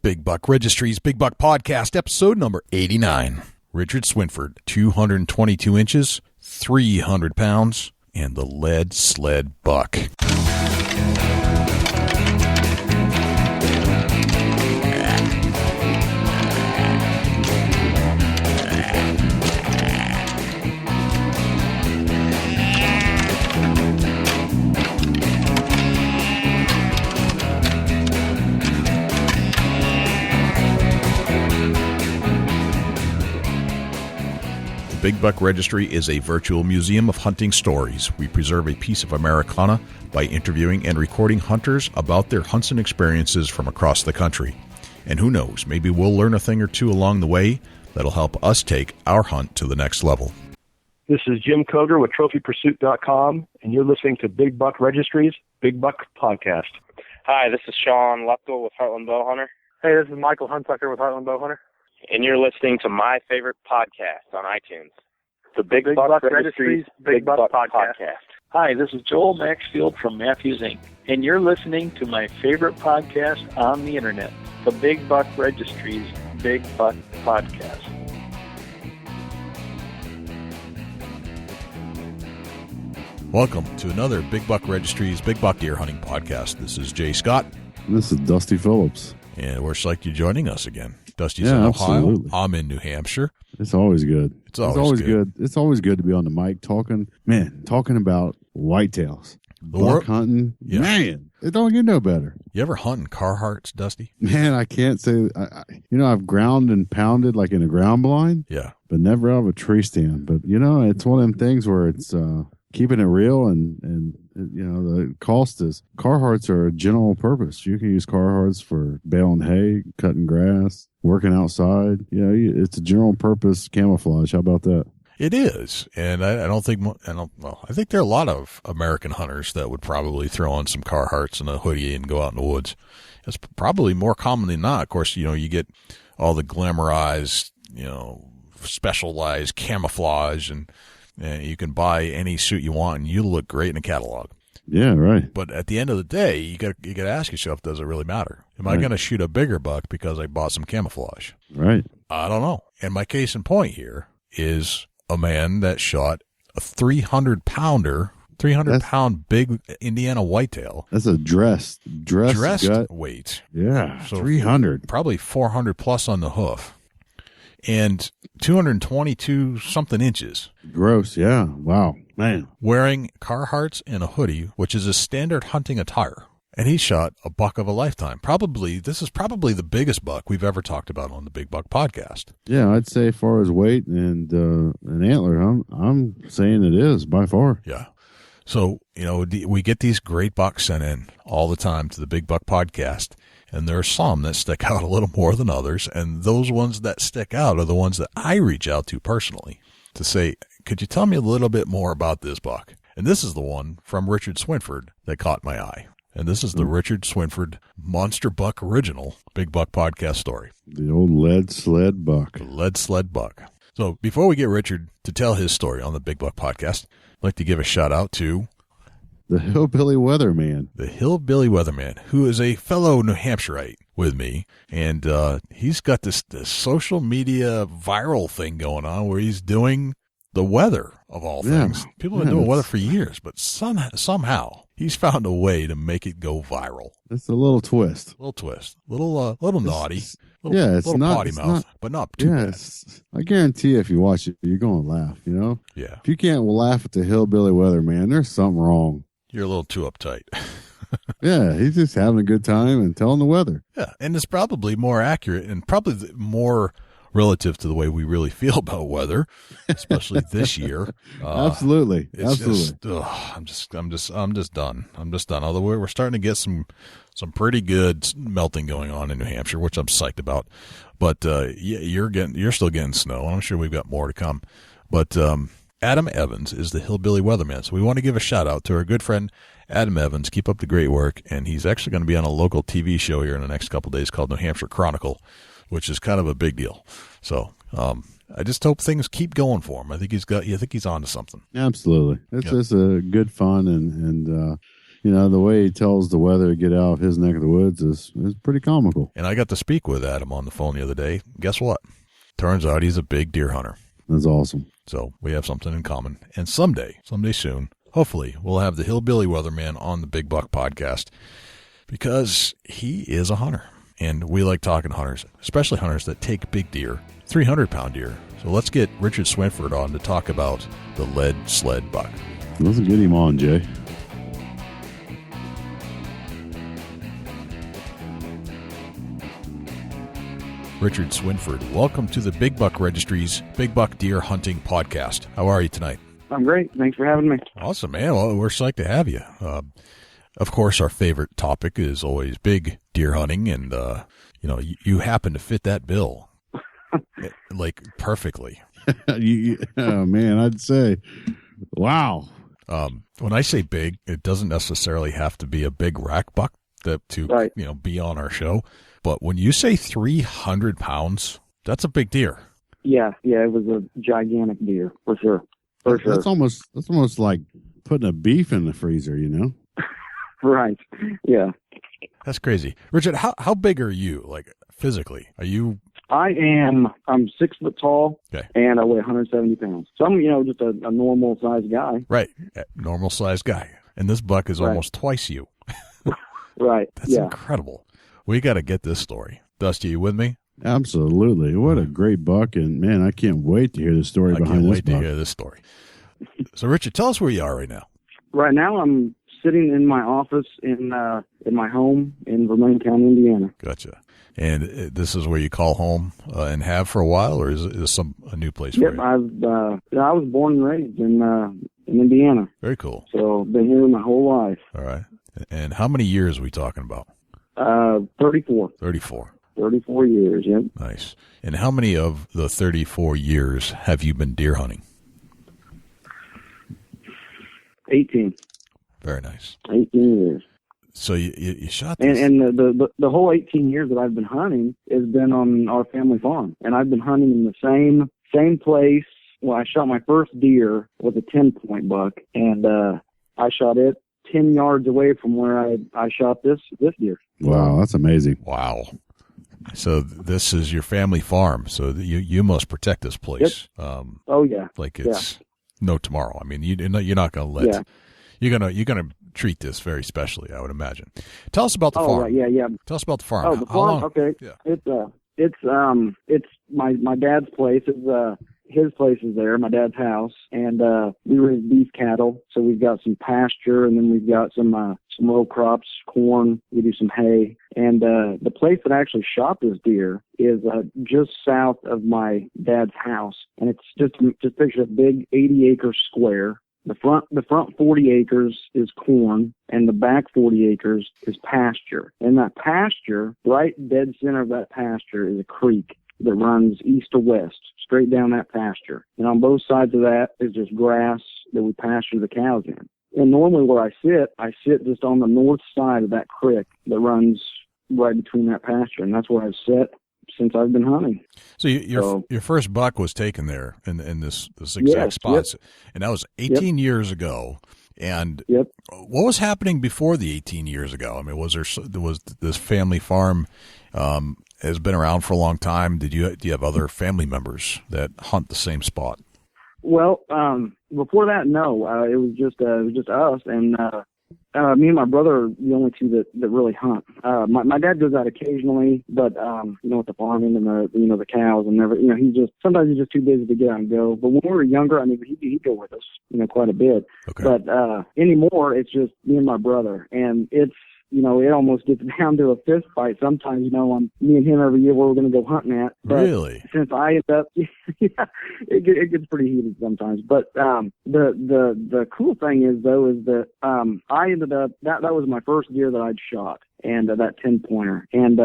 Big Buck Registry's Big Buck Podcast, episode number 89. Richard Swinford, 222 inches, 300 pounds, and the lead sled buck. Big Buck Registry is a virtual museum of hunting stories. We preserve a piece of Americana by interviewing and recording hunters about their hunts and experiences from across the country. And who knows, maybe we'll learn a thing or two along the way that'll help us take our hunt to the next level. This is Jim Koger with TrophyPursuit.com, and you're listening to Big Buck Registry's Big Buck Podcast. Hi, this is Sean Lupkel with Heartland Bowhunter. Hey, this is Michael Huntucker with Heartland Bowhunter. And you're listening to my favorite podcast on iTunes, the Big Buck Registry's Big Buck Podcast. Hi, this is Joel Maxfield from Matthews Inc., and you're listening to my favorite podcast on the internet, the Big Buck Registry's Big Buck Podcast. Welcome to another Big Buck Registry's Big Buck Deer Hunting Podcast. This is Jay Scott. This is Dusty Phillips. And we're psyched you're joining us again. Dusty's in Ohio. Absolutely. I'm in New Hampshire. It's always good. It's always good. It's always good to be on the mic talking about whitetails. Buck hunting. Yeah. Man, it don't get no better. You ever hunt in Carhartts, Dusty? Man, I can't say. I've ground and pounded like in a ground blind. Yeah. But never out of a tree stand. But, it's one of them things where it's keeping it real and the cost is Carhartts are a general purpose. You can use Carhartts for baling hay, cutting grass, working outside. It's a general purpose camouflage. How about that? It is. And I think there are a lot of American hunters that would probably throw on some Carhartts and a hoodie and go out in the woods. It's probably more common than not. Of course, you get all the glamorized, specialized camouflage and you can buy any suit you want, and you look great in a catalog. Yeah, right. But at the end of the day, you got to ask yourself, does it really matter? Am I going to shoot a bigger buck because I bought some camouflage? Right. I don't know. And my case in point here is a man that shot a 300-pound big Indiana whitetail. That's a dressed gut weight. Yeah, so 300. Probably 400 plus on the hoof. And 222 something inches. Gross, yeah. Wow, man. Wearing Carhartts and a hoodie, which is a standard hunting attire. And he shot a buck of a lifetime. This is probably the biggest buck we've ever talked about on the Big Buck Podcast. Yeah, I'd say as far as weight and antler, I'm saying it is by far. Yeah. So, we get these great bucks sent in all the time to the Big Buck Podcast. And there are some that stick out a little more than others. And those ones that stick out are the ones that I reach out to personally to say, could you tell me a little bit more about this buck? And this is the one from Richard Swinford that caught my eye. And this is the Richard Swinford Monster Buck Original Big Buck Podcast story. The old lead sled buck. The lead sled buck. So before we get Richard to tell his story on the Big Buck Podcast, I'd like to give a shout out to the Hillbilly Weatherman. The Hillbilly Weatherman, who is a fellow New Hampshireite with me. And he's got this social media viral thing going on where he's doing the weather of all things. People have been doing weather for years, but somehow he's found a way to make it go viral. It's a little twist. Little naughty. It's not potty mouth, but not too bad. I guarantee if you watch it, you're going to laugh, Yeah. If you can't laugh at the Hillbilly Weatherman, there's something wrong. You're a little too uptight. Yeah, he's just having a good time and telling the weather. Yeah, and it's probably more accurate and probably more relative to the way we really feel about weather, especially this year. Absolutely. I'm just done. Although we're starting to get some pretty good melting going on in New Hampshire, which I'm psyched about. But you're still getting snow, and I'm sure we've got more to come. But Adam Evans is the Hillbilly Weatherman. So we want to give a shout out to our good friend, Adam Evans. Keep up the great work. And he's actually going to be on a local TV show here in the next couple of days called New Hampshire Chronicle, which is kind of a big deal. So I just hope things keep going for him. I think he's on to something. Absolutely. It's just a good fun and You know, the way he tells the weather to get out of his neck of the woods is pretty comical. And I got to speak with Adam on the phone the other day. Guess what? Turns out he's a big deer hunter. That's awesome. So we have something in common. And someday soon, hopefully, we'll have the Hillbilly Weatherman on the Big Buck podcast because he is a hunter. And we like talking to hunters, especially hunters that take big deer, 300-pound deer. So let's get Richard Swinford on to talk about the lead sled buck. Let's get him on, Jay. Richard Swinford, welcome to the Big Buck Registry's Big Buck Deer Hunting Podcast. How are you tonight? I'm great. Thanks for having me. Awesome, man. Well, we're psyched to have you. Of course, our favorite topic is always big deer hunting, and you happen to fit that bill like perfectly. Oh, man, I'd say, wow. When I say big, it doesn't necessarily have to be a big rack buck to be on our show. But when you say 300 pounds, that's a big deer. Yeah, it was a gigantic deer for sure. That's almost like putting a beef in the freezer, you know? Right. Yeah. That's crazy. Richard, how big are you, like, physically? Are you? I'm 6 foot tall, okay, and I weigh 170 pounds. So I'm, just a normal sized guy. Right. Normal sized guy. And this buck is almost twice you. Right. That's incredible. We got to get this story. Dusty, you with me? Absolutely. What a great buck. And, man, I can't wait to hear the story behind this buck. I can't wait to hear this story. So, Richard, tell us where you are right now. Right now I'm sitting in my office in my home in Vermillion County, Indiana. Gotcha. And this is where you call home and have for a while, or is this a new place for you? I was born and raised in Indiana. Very cool. So been here my whole life. All right. And how many years are we talking about? 34. 34. 34 years, yep. Nice. And how many of the 34 years have you been deer hunting? 18. Very nice. 18 years. So you shot this. And the whole 18 years that I've been hunting has been on our family farm. And I've been hunting in the same place. Well, I shot my first deer with a 10-point buck, and I shot it 10 yards away from where I shot this deer. Wow, that's amazing. Wow. So this is your family farm. So you must protect this place. Yep. Oh yeah. Like it's no tomorrow. I mean, you're not going to let. Yeah. You're gonna treat this very specially, I would imagine. Tell us about the farm. Right, yeah. Tell us about the farm. Oh, the farm. Okay. Yeah. It's my dad's place. His place is there, my dad's house, and we raise beef cattle. So we've got some pasture, and then we've got some row crops, corn. We do some hay, and the place that I actually shot this deer is just south of my dad's house, and it's just picture a big 80-acre square. The front 40 acres is corn, and the back 40 acres is pasture. And that pasture, right dead center of that pasture, is a creek that runs east to west, straight down that pasture. And on both sides of that is just grass that we pasture the cows in. And normally where I sit just on the north side of that creek that runs right between that pasture. And that's where I've sat since I've been hunting. So your first buck was taken there in this exact spot. Yep. And that was 18 years ago. And what was happening before the 18 years ago? I mean, was this family farm has been around for a long time? Do you have other family members that hunt the same spot? Well, before that, no. It was just us, and me and my brother are the only two that really hunt. My dad does that occasionally, but with the farming and the cows and sometimes he's just too busy to get out and go. But when we were younger, I mean, he'd go with us, quite a bit. Okay. But anymore, it's just me and my brother, and it's. It almost gets down to a fist fight sometimes, on me and him every year where we're going to go hunting at. But really? Since I end up, it gets pretty heated sometimes. But the cool thing is, though, is that I ended up, that was my first deer that I'd shot, and that 10-pointer. And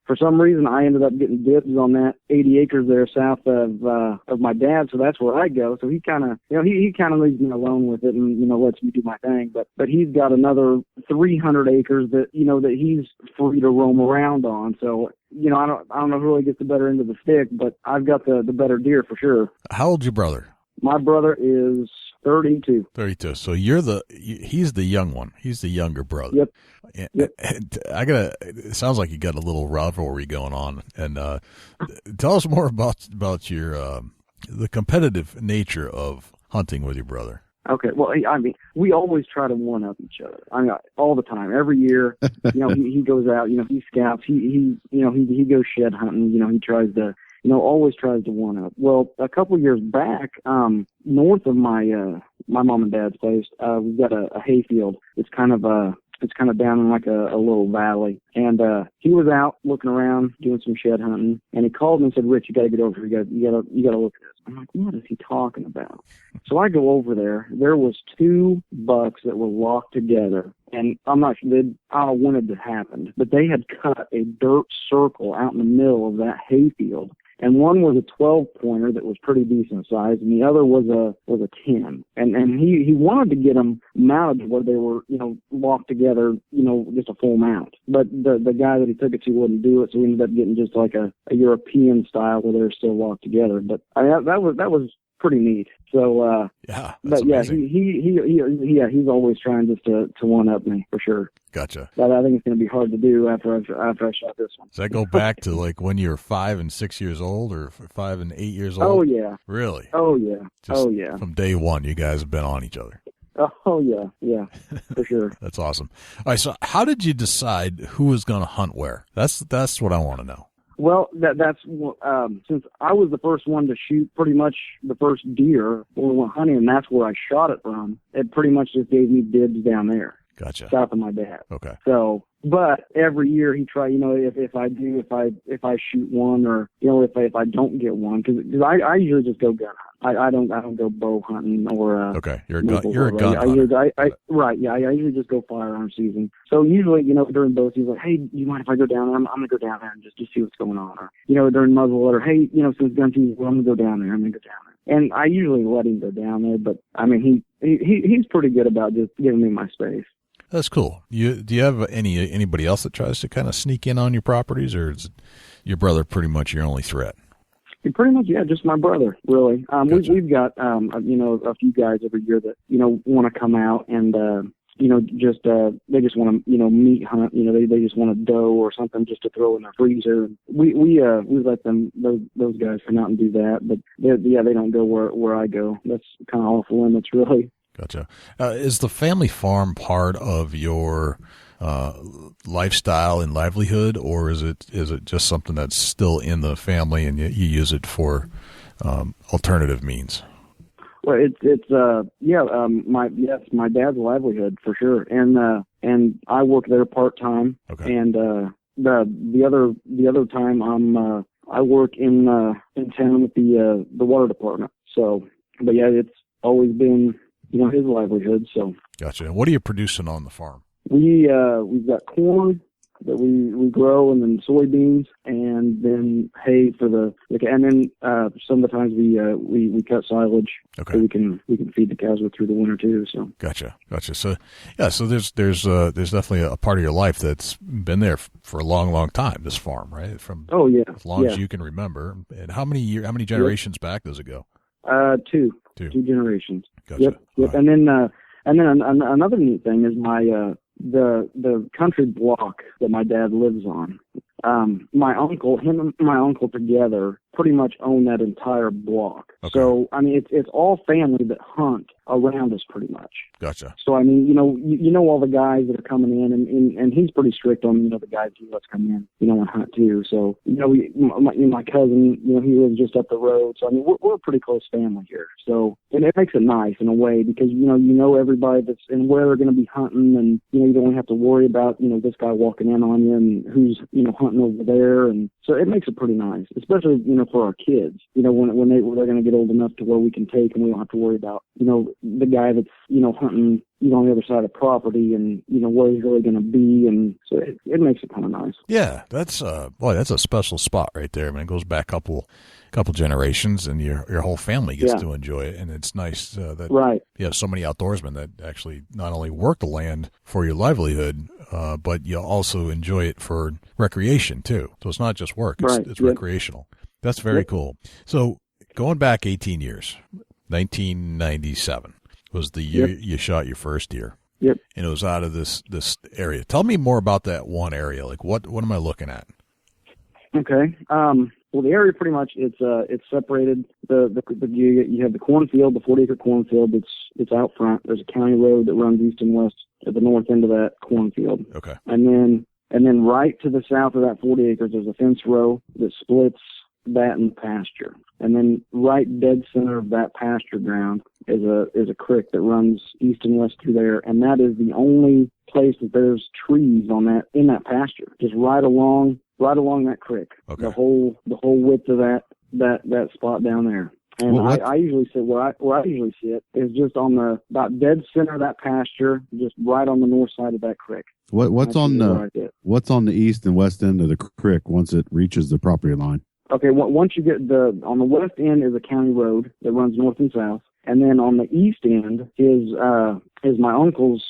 for some reason, I ended up getting dibs on that 80 acres there south of my dad, so that's where I go. So he kind of, he kind of leaves me alone with it and, lets me do my thing. But he's got another 300 acres that he's free to roam around on. So, I don't know who really gets the better end of the stick, but I've got the better deer for sure. How old's your brother? My brother is 32. 32. So he's the young one. He's the younger brother. Yep. And it sounds like you got a little rivalry going on. And tell us more about your the competitive nature of hunting with your brother. Okay. Well, I mean, we always try to one up each other. I mean, all the time, every year. He goes out. He scouts. He goes shed hunting. He tries to. Always tries to one up. Well, a couple of years back, north of my mom and dad's place, we've got a hayfield. It's kind of down in like a little valley. And he was out looking around, doing some shed hunting, and he called me and said, "Rich, you got to get over here. You got to look at this." I'm like, "What is he talking about?" So I go over there. There was 2 bucks that were locked together, and I'm not sure. I don't know when it happened, but they had cut a dirt circle out in the middle of that hayfield. And one was a 12-pointer that was pretty decent size, and the other was a 10. And he wanted to get them mounted where they were, locked together, just a full mount. But the guy that he took it to wouldn't do it, so we ended up getting just like a European style where they're still locked together. But that was pretty neat. So that's amazing. He's always trying just to one up me for sure. Gotcha. But I think it's going to be hard to do after I shot this one. Does that go back to like when you were 5 and 6 years old, or 5 and 8 years old? Oh yeah. Really? Oh yeah. Just from day one, you guys have been on each other. Oh yeah, for sure. That's awesome. All right, so how did you decide who was going to hunt where? That's what I want to know. Well, that's since I was the first one to shoot pretty much the first deer when we went hunting, and that's where I shot it from. It pretty much just gave me dibs down there. Gotcha. South of my dad. Okay. So, but every year he try, if I shoot one, or if I don't get one, because I usually just go gun hunt. I don't go bow hunting or okay. You're a gun hunter. Right. Yeah. I usually just go firearm season. So usually, during bow season, like, hey, do you mind if I go down there? I'm gonna go down there and just see what's going on. Or during muzzleloader, hey, since gun season, well, I'm gonna go down there. I'm gonna go down there. And I usually let him go down there, but I mean, he's pretty good about just giving me my space. That's cool. Do you have anybody else that tries to kind of sneak in on your properties, or is your brother pretty much your only threat? Pretty much, yeah, just my brother, really. Gotcha. We've got a few guys every year that want to come out and they just want to meat hunt. They just want a doe or something just to throw in their freezer. We let those guys come out and do that, but they don't go where I go. That's kind of off limits, really. Gotcha. Is the family farm part of your lifestyle and livelihood, or is it just something that's still in the family and you use it for alternative means? Well, my dad's livelihood for sure, and I work there part time. Okay. And the other time I work in town with the water department. So, but yeah, it's always been his livelihood. So gotcha. What are you producing on the farm? We've got corn that we grow, and then soybeans, and then hay and then some of the times we cut silage. Okay. So we can feed the cows through the winter too. So gotcha. So yeah, so there's definitely a part of your life that's been there for a long time. This farm, right? From as long as you can remember. And how many generations back does it go? Two generations. Gotcha. Yep. Right. And then another neat thing is my the country block that my dad lives on. My uncle together pretty much own that entire block. Okay. So I mean, it's all family that hunt around us pretty much. Gotcha. So I mean, all the guys that are coming in, and he's pretty strict on the guys who lets come in, and hunt too. So my cousin, he lives just up the road. So I mean, we're a pretty close family here. So and it makes it nice in a way because everybody that's and where they're going to be hunting, and you don't have to worry about this guy walking in on you and who's hunting over there, and so it makes it pretty nice, especially for our kids. When they're going to get old enough to where we can take and we don't have to worry about the guy that's hunting on the other side of the property and where he's really going to be, and so it makes it kind of nice. Yeah, that's that's a special spot right there. I mean, it goes back couple generations, and your whole family gets to enjoy it, and it's nice that you have so many outdoorsmen that actually not only work the land for your livelihood, but you also enjoy it for recreation too. So it's not just work; it's recreational. That's very cool. So going back 18 years, 1997. was the year you shot your first deer. Yep. And it was out of this area. Tell me more about that one area. Like what am I looking at? Okay. Well, the area pretty much it's separated. You have the cornfield, the 40-acre cornfield that's out front. There's a county road that runs east and west at the north end of that cornfield. Okay. And then right to the south of that 40 acres, there's a fence row that splits that and pasture. And then right dead center of that pasture ground is a creek that runs east and west through there, and that is the only place that there's trees in that pasture, just right along that creek. Okay. The whole width of that spot down there. And I usually sit where I usually sit is just on the about dead center of that pasture, just right on the north side of that creek. What's on the east and west end of the creek once it reaches the property line? Okay, once you get on the west end is a county road that runs north and south, and then on the east end is my uncle's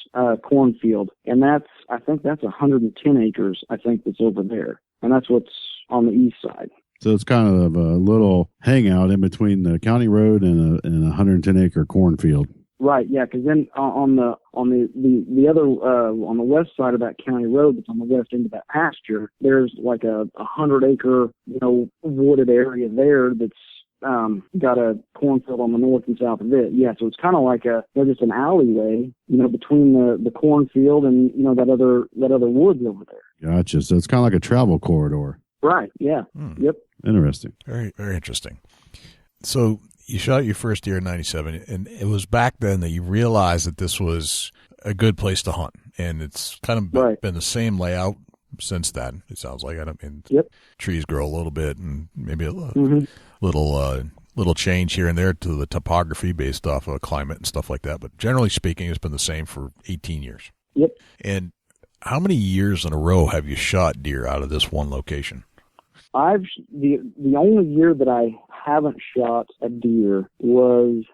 cornfield, and I think that's 110 acres. I think that's over there, and that's what's on the east side. So it's kind of a little hangout in between the county road and a 110-acre cornfield. Right, yeah, because then on the other on the west side of that county road that's on the west end of that pasture, there's like a 100-acre wooded area there that's got a cornfield on the north and south of it. Yeah, so it's kind of like just an alleyway, between the cornfield and that other woods over there. Gotcha. So it's kind of like a travel corridor. Right. Yeah. Yep. Interesting. Very, very interesting. So you shot your first deer in 97, and it was back then that you realized that this was a good place to hunt, and it's kind of been the same layout since then. It sounds like trees grow a little bit, and maybe a little change here and there to the topography based off of climate and stuff like that. But generally speaking, it's been the same for 18 years. Yep. And how many years in a row have you shot deer out of this one location? The only year that I haven't shot a deer was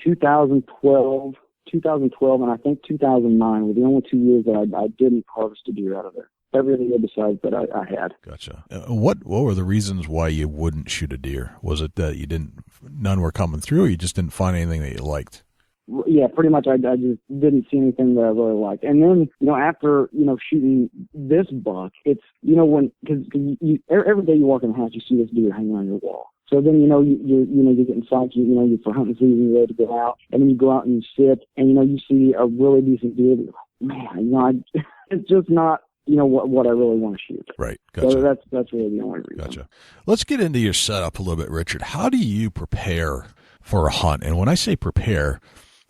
2012, and I think 2009 were the only 2 years that I didn't harvest a deer out of there. Every other year besides that I had. Gotcha. What were the reasons why you wouldn't shoot a deer? Was it that none were coming through, or you just didn't find anything that you liked? Yeah, pretty much. I just didn't see anything that I really liked. And then, after, shooting this buck, it's, because every day you walk in the house, you see this deer hanging on your wall. So then, you're getting psyched, you're for hunting season, you're ready to go out. And then you go out and you sit and, you see a really decent deer. Man, it's just not, what I really want to shoot. Right. Gotcha. So that's really the only reason. Gotcha. Let's get into your setup a little bit, Richard. How do you prepare for a hunt? And when I say prepare,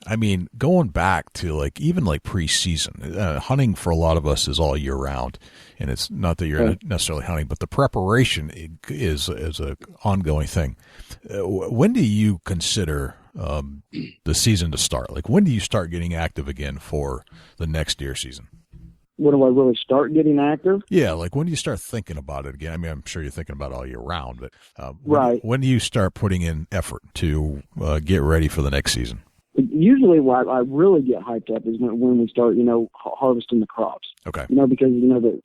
I mean, going back to even preseason, hunting for a lot of us is all year round, and it's not that you're necessarily hunting, but the preparation is a ongoing thing. When do you consider the season to start? Like, when do you start getting active again for the next deer season? When do I really start getting active? Yeah, when do you start thinking about it again? I mean, I'm sure you're thinking about it all year round, but when do you start putting in effort to get ready for the next season? Usually what I really get hyped up is when we start, harvesting the crops. Okay. Because,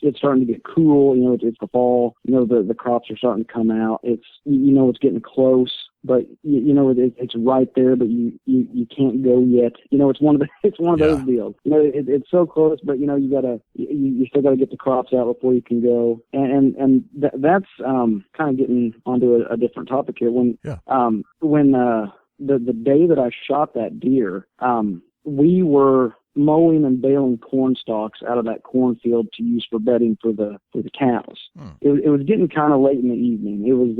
it's starting to get cool, it's the fall, the crops are starting to come out. It's, it's getting close, but, it's right there, but you can't go yet. It's one of those deals. It's so close, but, you still gotta get the crops out before you can go. And that's kind of getting onto a different topic here. The day that I shot that deer, we were mowing and baling corn stalks out of that cornfield to use for bedding for the cows. It was getting kind of late in the evening. It was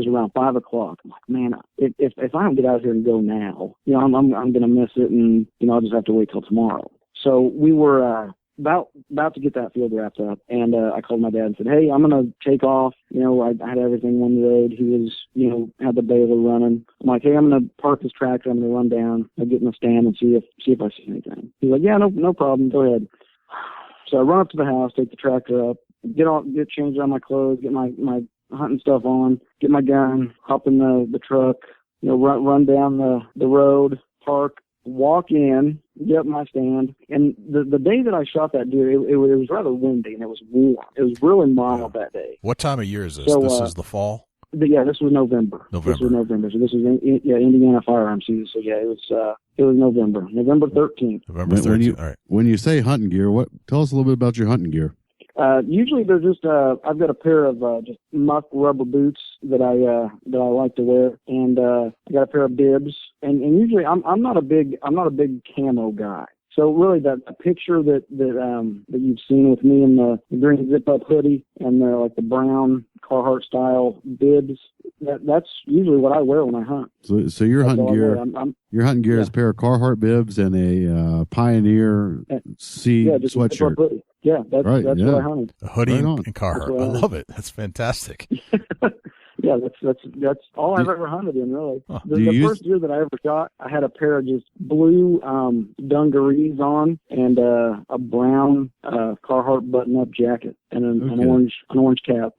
around 5 o'clock. I'm like, man, if I don't get out here and go now, I'm gonna miss it, and I'll just have to wait till tomorrow. So we were about to get that field wrapped up, and I called my dad and said, hey, I'm going to take off. I had everything on the road. He was, had the baler running. I'm like, hey, I'm going to park this tractor. I'm going to run down. I'll get in the stand and see if I see anything. He's like, yeah, no problem. Go ahead. So I run up to the house, take the tractor up, get changed on my clothes, get my hunting stuff on, get my gun, hop in the truck, run down the road, park, walk in, get my stand. And the day that I shot that deer, it was rather windy and it was warm. It was really mild that day. What time of year is this? So, this is the fall? Yeah, this was November. This was November. So this is Indiana firearm season. So yeah, it It was November 13th. November 13th. All right. When you say hunting gear, tell us a little bit about your hunting gear. Usually they're just I've got a pair of just muck rubber boots that I like to wear, and I got a pair of bibs, and usually I'm not a big camo guy. So really, that picture that you've seen with me in the green zip-up hoodie and the brown Carhartt style bibs, that's usually what I wear when I hunt. So your hunting gear, is a pair of Carhartt bibs and a Pioneer Seed sweatshirt. Yeah, that's what I hunted. A hoodie and Carhartt. I love it. That's fantastic. Yeah, that's all I've ever hunted in, really. Huh. The first deer that I ever shot, I had a pair of just blue dungarees on and a brown Carhartt button-up jacket and an orange cap.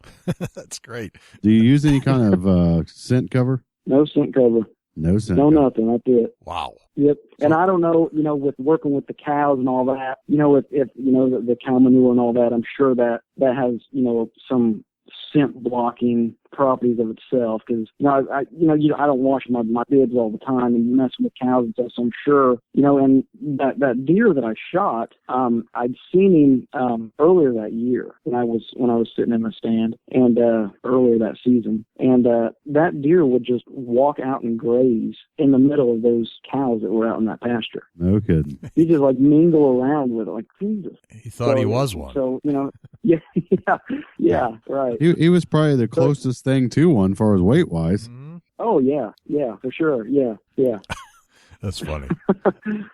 That's great. Do you use any kind of scent cover? No scent cover. No scent cover. Nothing. That's it. Wow. Yep. And I don't know, with working with the cows and all that, if the cow manure and all that, I'm sure that has, some scent blocking properties of itself, because I don't wash my bibs all the time and messing with cows and stuff, so I'm sure and that deer that I shot, I'd seen him earlier that year when I was sitting in the stand, and earlier that season, and that deer would just walk out and graze in the middle of those cows that were out in that pasture. No kidding. He just mingle around with it like Jesus. He thought he was one. So yeah, right. He was probably the closest thing to one as far as weight wise. Mm-hmm. Oh yeah, for sure. Yeah. That's funny.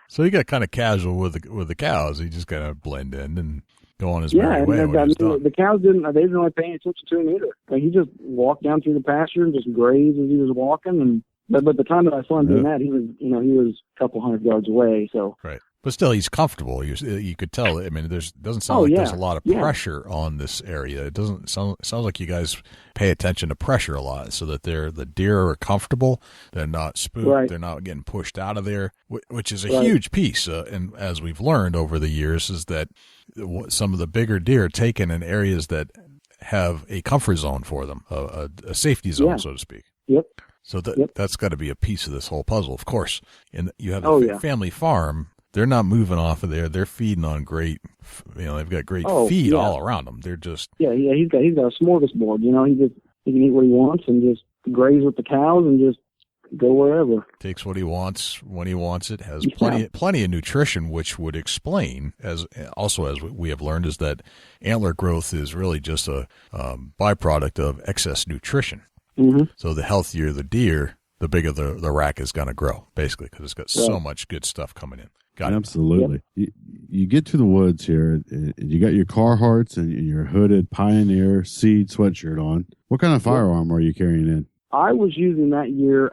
So he got kind of casual with the cows. He just kind of blend in and go on his merry way. The cows didn't really pay any attention to him either. He just walked down through the pasture and just grazed as he was walking. But the time that I saw him doing that, he was a couple hundred yards away. So right. But still, he's comfortable. You could tell. I mean, doesn't sound there's a lot of pressure on this area. It sounds like you guys pay attention to pressure a lot, so that the deer are comfortable. They're not spooked. Right. They're not getting pushed out of there, which is a huge piece. And as we've learned over the years, is that some of the bigger deer are taken in areas that have a comfort zone for them, a safety zone, so to speak. Yep. So that's got to be a piece of this whole puzzle, of course. And you have a family farm. They're not moving off of there. They're feeding on great, they've got great feed all around them. They're just he's got a smorgasbord. He can eat what he wants and just graze with the cows and just go wherever. Takes what he wants when he wants it. Has plenty of nutrition, which would explain, as we have learned, is that antler growth is really just a byproduct of excess nutrition. Mm-hmm. So the healthier the deer, the bigger the rack is going to grow, basically, because it's got so much good stuff coming in. Absolutely. Yep. You get to the woods here, and you got your Carhartts and your hooded Pioneer Seed sweatshirt on. What kind of firearm are you carrying in? I was using that year,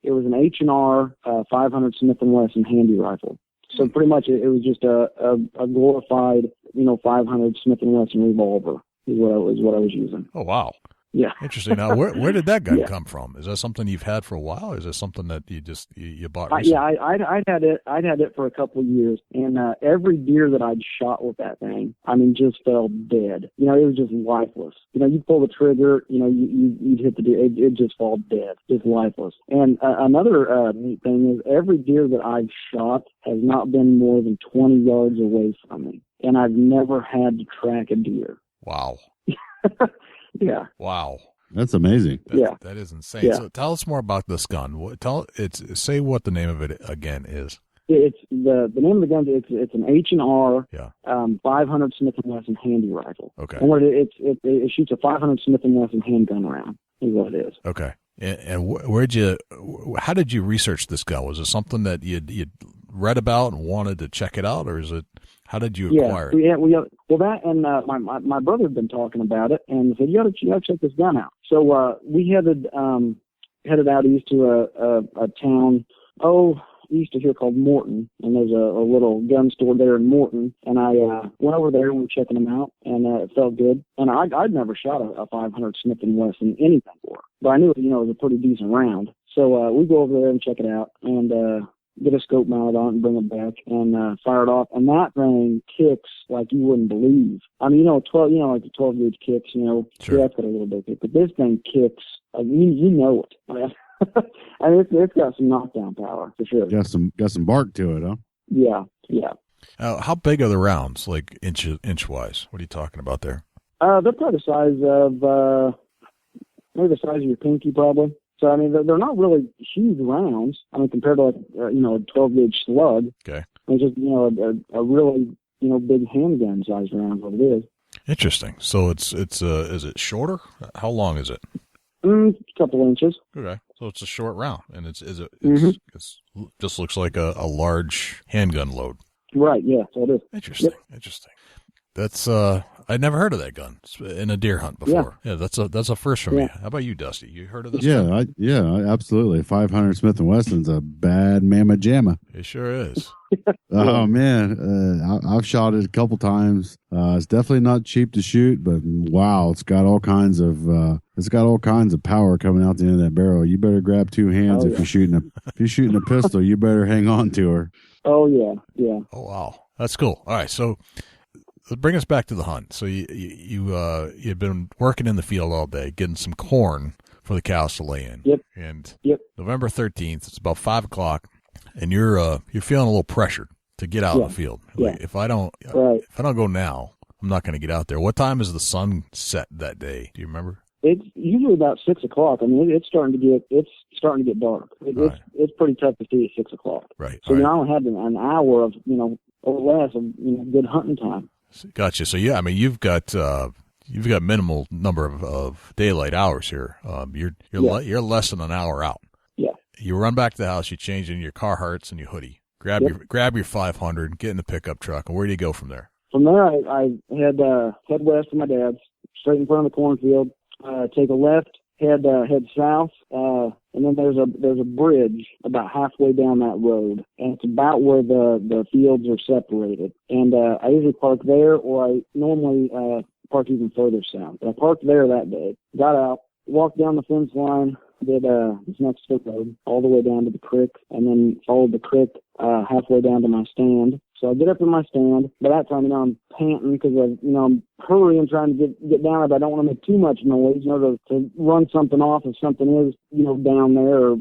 it was an H&R 500 Smith & Wesson handy rifle. So pretty much it was just a glorified, 500 Smith & Wesson revolver is what I was using. Oh, wow. Yeah. Interesting. Now, where did that gun come from? Is that something you've had for a while, or is that something that you bought recently? I'd had it for a couple of years, and every deer that I'd shot with that thing, just fell dead. It was just lifeless. You pull the trigger, you'd hit the deer, it'd just fall dead, just lifeless. And another neat thing is every deer that I've shot has not been more than 20 yards away from me, and I've never had to track a deer. Wow. Yeah. Wow. That's amazing. That is insane. Yeah. So tell us more about this gun. Say what the name of it again is. It's the name of the gun. It's an H&R 500 Smith & Wesson handy rifle. Okay. And what it shoots a 500 Smith & Wesson handgun round. Is what it is. Okay. And how did you research this gun? Was it something that you'd read about and wanted to check it out, or is it? How did you acquire it? Well, that and my brother had been talking about it and said, you got to check this gun out. So we headed out east to a town east of here called Morton, and there's a little gun store there in Morton, and I went over there and we were checking them out, and it felt good. And I'd never shot a 500 Smith & Wesson anything before, but I knew it was a pretty decent round. So we go over there and check it out, and get a scope mounted on it and bring it back and fire it off. And that thing kicks like you wouldn't believe. Like the 12 gauge kicks, Sure. That's got a little bit of kick, but this thing kicks, you know it. I mean, it's got some knockdown power for sure. Got some bark to it, huh? Yeah. How big are the rounds, like inch wise? What are you talking about there? They're probably the size of maybe the size of your pinky, probably. So I mean, they're not really huge rounds. I mean, compared to like a 12-gauge slug. Okay. It's just a really big handgun size round. What it is. Interesting. So it's is it shorter? How long is it? A couple inches. Okay. So it's a short round, and it's just looks like a large handgun load. Right. Yeah. So it is. Interesting. Yep. Interesting. That's I'd never heard of that gun in a deer hunt before. Yeah, that's a first for me. How about you, Dusty? You heard of this? Yeah, absolutely. 500 Smith & Wesson's a bad mamma jamma. It sure is. Oh man, I've shot it a couple times. It's definitely not cheap to shoot, but wow, it's got all kinds of power coming out the end of that barrel. You better grab two hands if you're shooting a pistol. You better hang on to her. Oh yeah. Oh wow, that's cool. All right, so bring us back to the hunt. So you've been working in the field all day, getting some corn for the cows to lay in. Yep. And November 13th, it's about 5:00, and you're feeling a little pressured to get out of the field. Yeah. Like, if I don't go now, I'm not going to get out there. What time is the sun set that day? Do you remember? It's usually about 6 o'clock. I mean, it's starting to get dark. It's pretty tough to see at 6 o'clock. Right. So I only had an hour of or less of good hunting time. Gotcha. So yeah, I mean, you've got minimal number of daylight hours here. You're less than an hour out. Yeah. You run back to the house. You change in your Carhartts and your hoodie. Grab your 500. Get in the pickup truck. And where do you go from there? From there, I head west to my dad's, straight in front of the cornfield. Take a left, head south, and then there's a bridge about halfway down that road, and it's about where the fields are separated. And I usually park there, or I normally park even further south. But I parked there that day. Got out, walked down the fence line, did this next foot road all the way down to the creek, and then followed the creek halfway down to my stand. So I get up in my stand. By that time, I'm panting because I'm hurrying, trying to get down. But I don't want to make too much noise, to run something off if something is, down there or,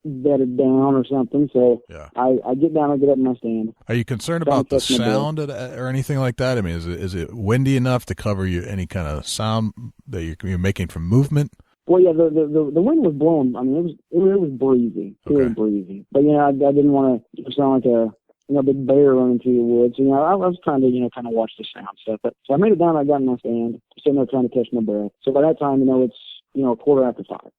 bedded down or something. So I get down and get up in my stand. Are you concerned about the sound or anything like that? I mean, is it windy enough to cover any kind of sound that you're making from movement? Well, yeah, the wind was blowing. I mean, it was breezy. It was breezy. But, I didn't want to sound like a big bear running through the woods. I was trying to, kind of watch the sound stuff. But, so I made it down. I got in my stand, sitting there trying to catch my breath. So by that time, it's, 5:15.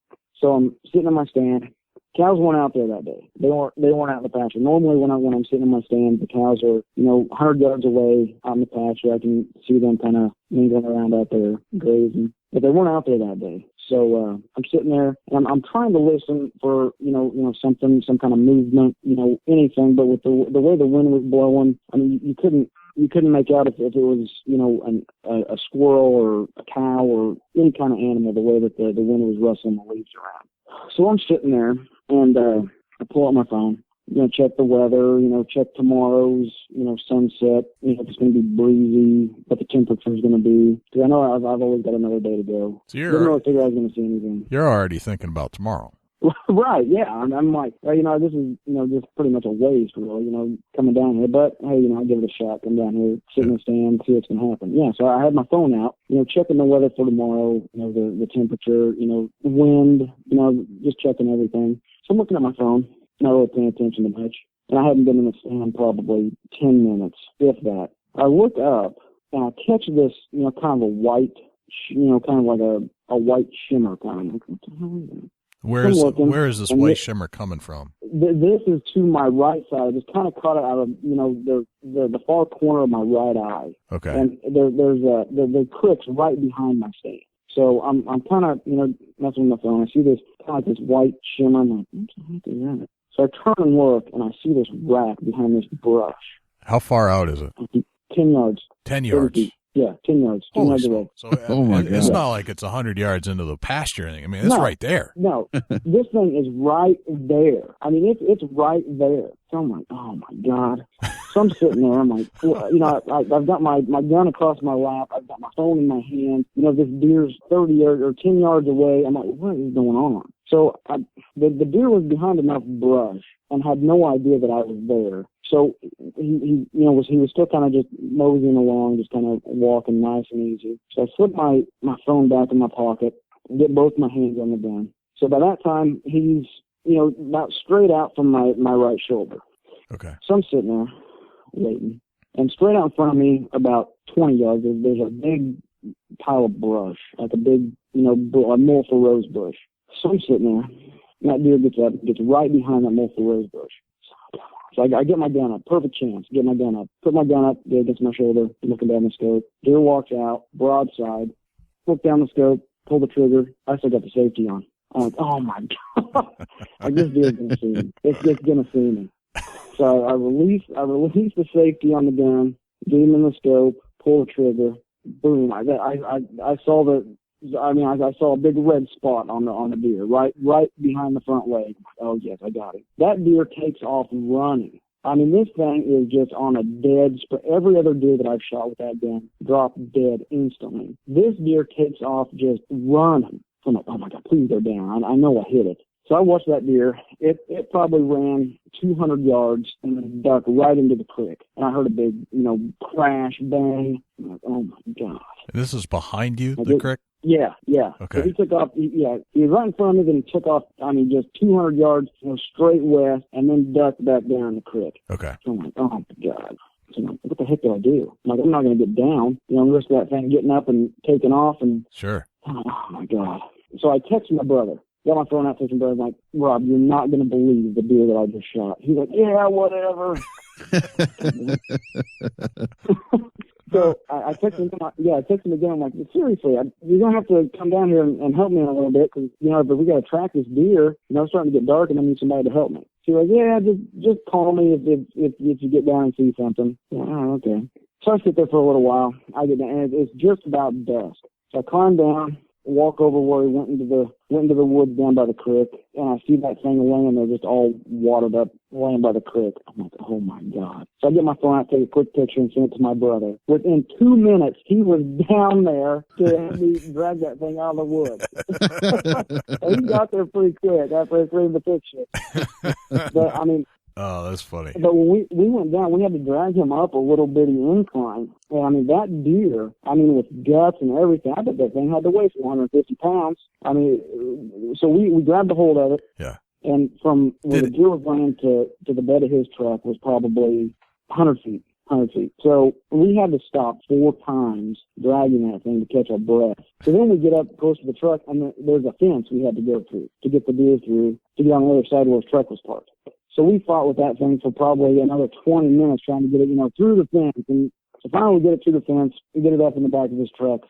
So I'm sitting in my stand. Cows weren't out there that day. They weren't out in the pasture. Normally, when I'm sitting in my stand, the cows are, 100 yards away out in the pasture. I can see them kind of mingling around out there, grazing. But they weren't out there that day. So I'm sitting there and I'm trying to listen for something, some kind of movement, anything. But with the way the wind was blowing, I mean, you couldn't make out if it was a squirrel or a cow or any kind of animal. The way that the wind was rustling the leaves around. So I'm sitting there and I pull out my phone. Check the weather, check tomorrow's, sunset, if it's going to be breezy, what the temperature is going to be. Because I know I've always got another day to go. So didn't really figure I was going to see anything. You're already thinking about tomorrow. Right, yeah. I'm like, well, this is, just pretty much a waste, really, coming down here. But, hey, I'll give it a shot. Come down here, sit in the stand, see what's going to happen. Yeah, so I had my phone out, checking the weather for tomorrow, the temperature, wind, just checking everything. So I'm looking at my phone. Not really paying attention to much. And I hadn't been in the stand probably 10 minutes, if that. I look up and I catch this, kind of a white, kind of like a white shimmer kind of. What the hell is that? Where is this white shimmer coming from? This is to my right side. I just kind of caught it out of, the far corner of my right eye. Okay. And there's the creek's right behind my stand. So I'm kind of, messing with my phone. I see this kind of like this white shimmer. I'm like, what the heck is that? So I turn and look, and I see this rack behind this brush. How far out is it? 10 yards. 10 yards? Yeah, 10 yards. 10 yards away. So oh my God. It's not like it's 100 yards into the pasture or anything. I mean, it's right there. No, this thing is right there. I mean, it's right there. So I'm like, oh my God. So I'm sitting there. I'm like, I've got my gun across my lap. I've got my phone in my hand. This deer's 30 or 10 yards away. I'm like, what is going on? So the deer was behind enough brush and had no idea that I was there. So he was still kind of just moseying along, just kind of walking nice and easy. So I slip my phone back in my pocket, get both my hands on the gun. So by that time, he's, about straight out from my right shoulder. Okay. So I'm sitting there waiting. And straight out in front of me, about 20 yards, there's a big pile of brush, like a big, a mulfa rose bush. So I'm sitting there, and that deer gets up, gets right behind that mulfa rose bush. So I get my gun up, perfect chance, get my gun up, put my gun up, get against my shoulder, looking down the scope. Deer walks out, broadside, look down the scope, pull the trigger. I still got the safety on. I'm like, oh my God, like this deer's gonna see me. It's gonna see me. So I release the safety on the gun, get him in the scope, pull the trigger, boom. I saw I saw a big red spot on the deer, right behind the front leg. Oh yes, I got it. That deer takes off running. I mean, this thing is just on a dead sprint. Every other deer that I've shot with that gun dropped dead instantly. This deer takes off just running. I'm like, oh my God, please go down. I know I hit it. So I watched that deer. It probably ran 200 yards and then ducked right into the creek. And I heard a big, crash, bang. I'm like, oh my God. And this is behind you, the creek? Yeah. Okay. So he took off, he was right in front of me, then he took off, just 200 yards, straight west, and then ducked back down the creek. Okay. So I'm like, oh my God. So I'm like, what the heck do I do? I'm like, I'm not going to get down. Risk that thing getting up and taking off. And sure. Oh my God. So I texted my brother. Got my phone out, texting my brother. I'm like, Rob, you're not going to believe the deer that I just shot. He's like, yeah, whatever. So I texted him. I texted him again. I'm like, seriously, you're going to have to come down here and help me a little bit because, but we got to track this deer. It's starting to get dark and I need somebody to help me. She was like, yeah, just call me if you get down and see something. Oh, okay. So I sit there for a little while. I get down, and it's just about dusk. So I climb down, walk over where he went into the woods down by the creek, and I see that thing laying there just all watered up, laying by the creek. I'm like, oh my God. So I get my phone out, take a quick picture, and send it to my brother. Within 2 minutes, he was down there to help me drag that thing out of the woods. And he got there pretty quick after I framed the picture. But oh, that's funny. But when we went down, we had to drag him up a little bitty incline. And that deer, with guts and everything, I bet that thing had to weigh 450 pounds. So we grabbed a hold of it. Yeah. And from where the deer was laying to the bed of his truck was probably 100 feet. So we had to stop 4 times dragging that thing to catch our breath. So then we get up close to the truck, and there's a fence we had to go through to get the deer through, to get on the other side where his truck was parked. So we fought with that thing for probably another 20 minutes trying to get it, through the fence. And so finally we get it through the fence, we get it up in the back of his truck,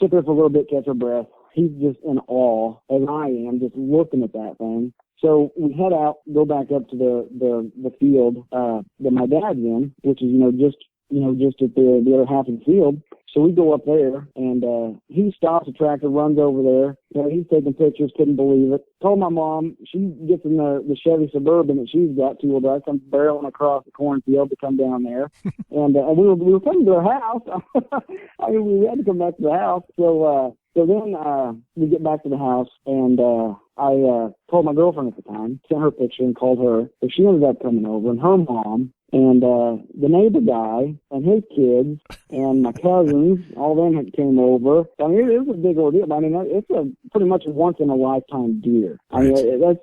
sit there for a little bit, catch our breath. He's just in awe, as I am, just looking at that thing. So we head out, go back up to the field that my dad's in, which is, just at the other half of the field. So we go up there, and he stops the tractor, runs over there. He's taking pictures, couldn't believe it. Told my mom, she gets in the Chevy Suburban that she's got, two-wheel drive, comes barreling across the cornfield to come down there. And we were coming to our house. We had to come back to the house. So then we get back to the house, and I told my girlfriend at the time, sent her a picture and called her. So she ended up coming over, and her mom, and the neighbor guy and his kids and my cousins, all them came over. It was a big ordeal. It's pretty much a once-in-a-lifetime deer. Right. That's,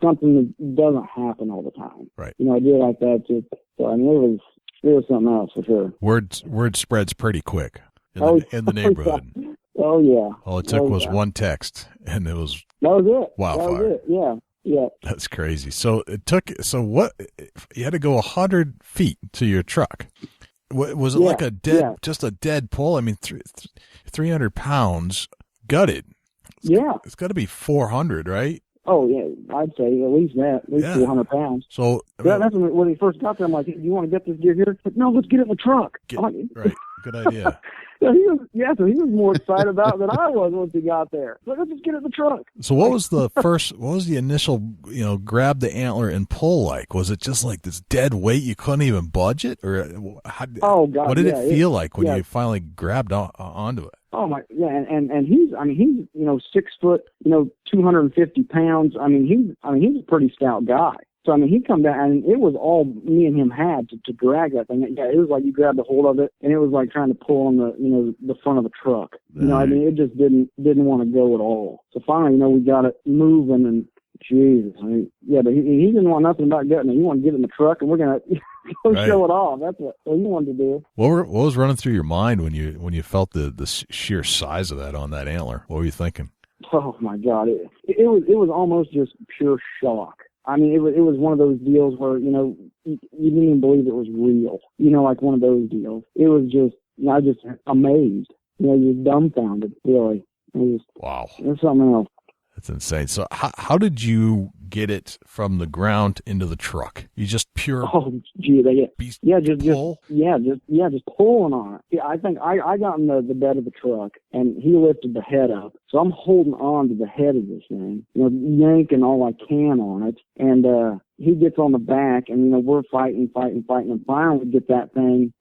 something that doesn't happen all the time. Right. A deer like that just, it was something else for sure. Word spreads pretty quick in the neighborhood. Oh, yeah. All it took was one text, and it was wildfire. That was it, yeah. That's crazy. So what, you had to go 100 feet to your truck. Was it like just a dead pull? 300 pounds gutted. It's got to be 400, right? Oh, yeah, I'd say at least 400 pounds. So that's when he first got there. I'm like, you want to get this deer here? Like, no, let's get it in the truck. Right. Good idea. So he was more excited about it than I was once he got there. So let's just get in the trunk. So what was the initial, grab the antler and pull like? Was it just like this dead weight you couldn't even budge it? Or oh God, what did it feel like when you finally grabbed onto it? Oh my, yeah, and he's 6 foot, 250 pounds. He's a pretty stout guy. So, he'd come down, and it was all me and him had to drag that thing. Yeah, it was like you grabbed a hold of it, and it was like trying to pull on the front of a truck. It just didn't want to go at all. So finally, we got it moving, and Jesus, but he didn't want nothing about getting it. He wanted to get it in the truck, and we're going to go show it off. That's what he wanted to do. What was running through your mind when you felt the sheer size of that on that antler? What were you thinking? Oh, my God. It was almost just pure shock. It was one of those deals where, you didn't even believe it was real. Like one of those deals. It was just, I just amazed. You're dumbfounded, really. Wow. It's something else. That's insane. So how did you get it from the ground into the truck? You just pure just pulling on it. Yeah, I think I got in the bed of the truck and he lifted the head up. So I'm holding on to the head of this thing, yanking all I can on it. And he gets on the back and, we're fighting. And finally we get that thing,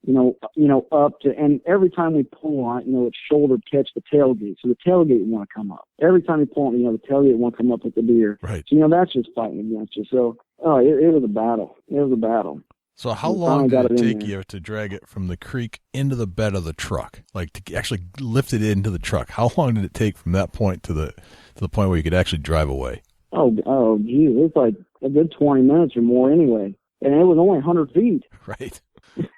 up to, and every time we pull on it, its shoulder catch the tailgate. So the tailgate want to come up. Every time we pull on it, the tailgate want to come up with the deer. Right. So, that's just fighting against you. So, it was a battle. It was a battle. So how long did it take you to drag it from the creek into the bed of the truck? Like to actually lift it into the truck? How long did it take from that point to the point where you could actually drive away? Oh, geez, it's like a good 20 minutes or more anyway. And it was only 100 feet. Right.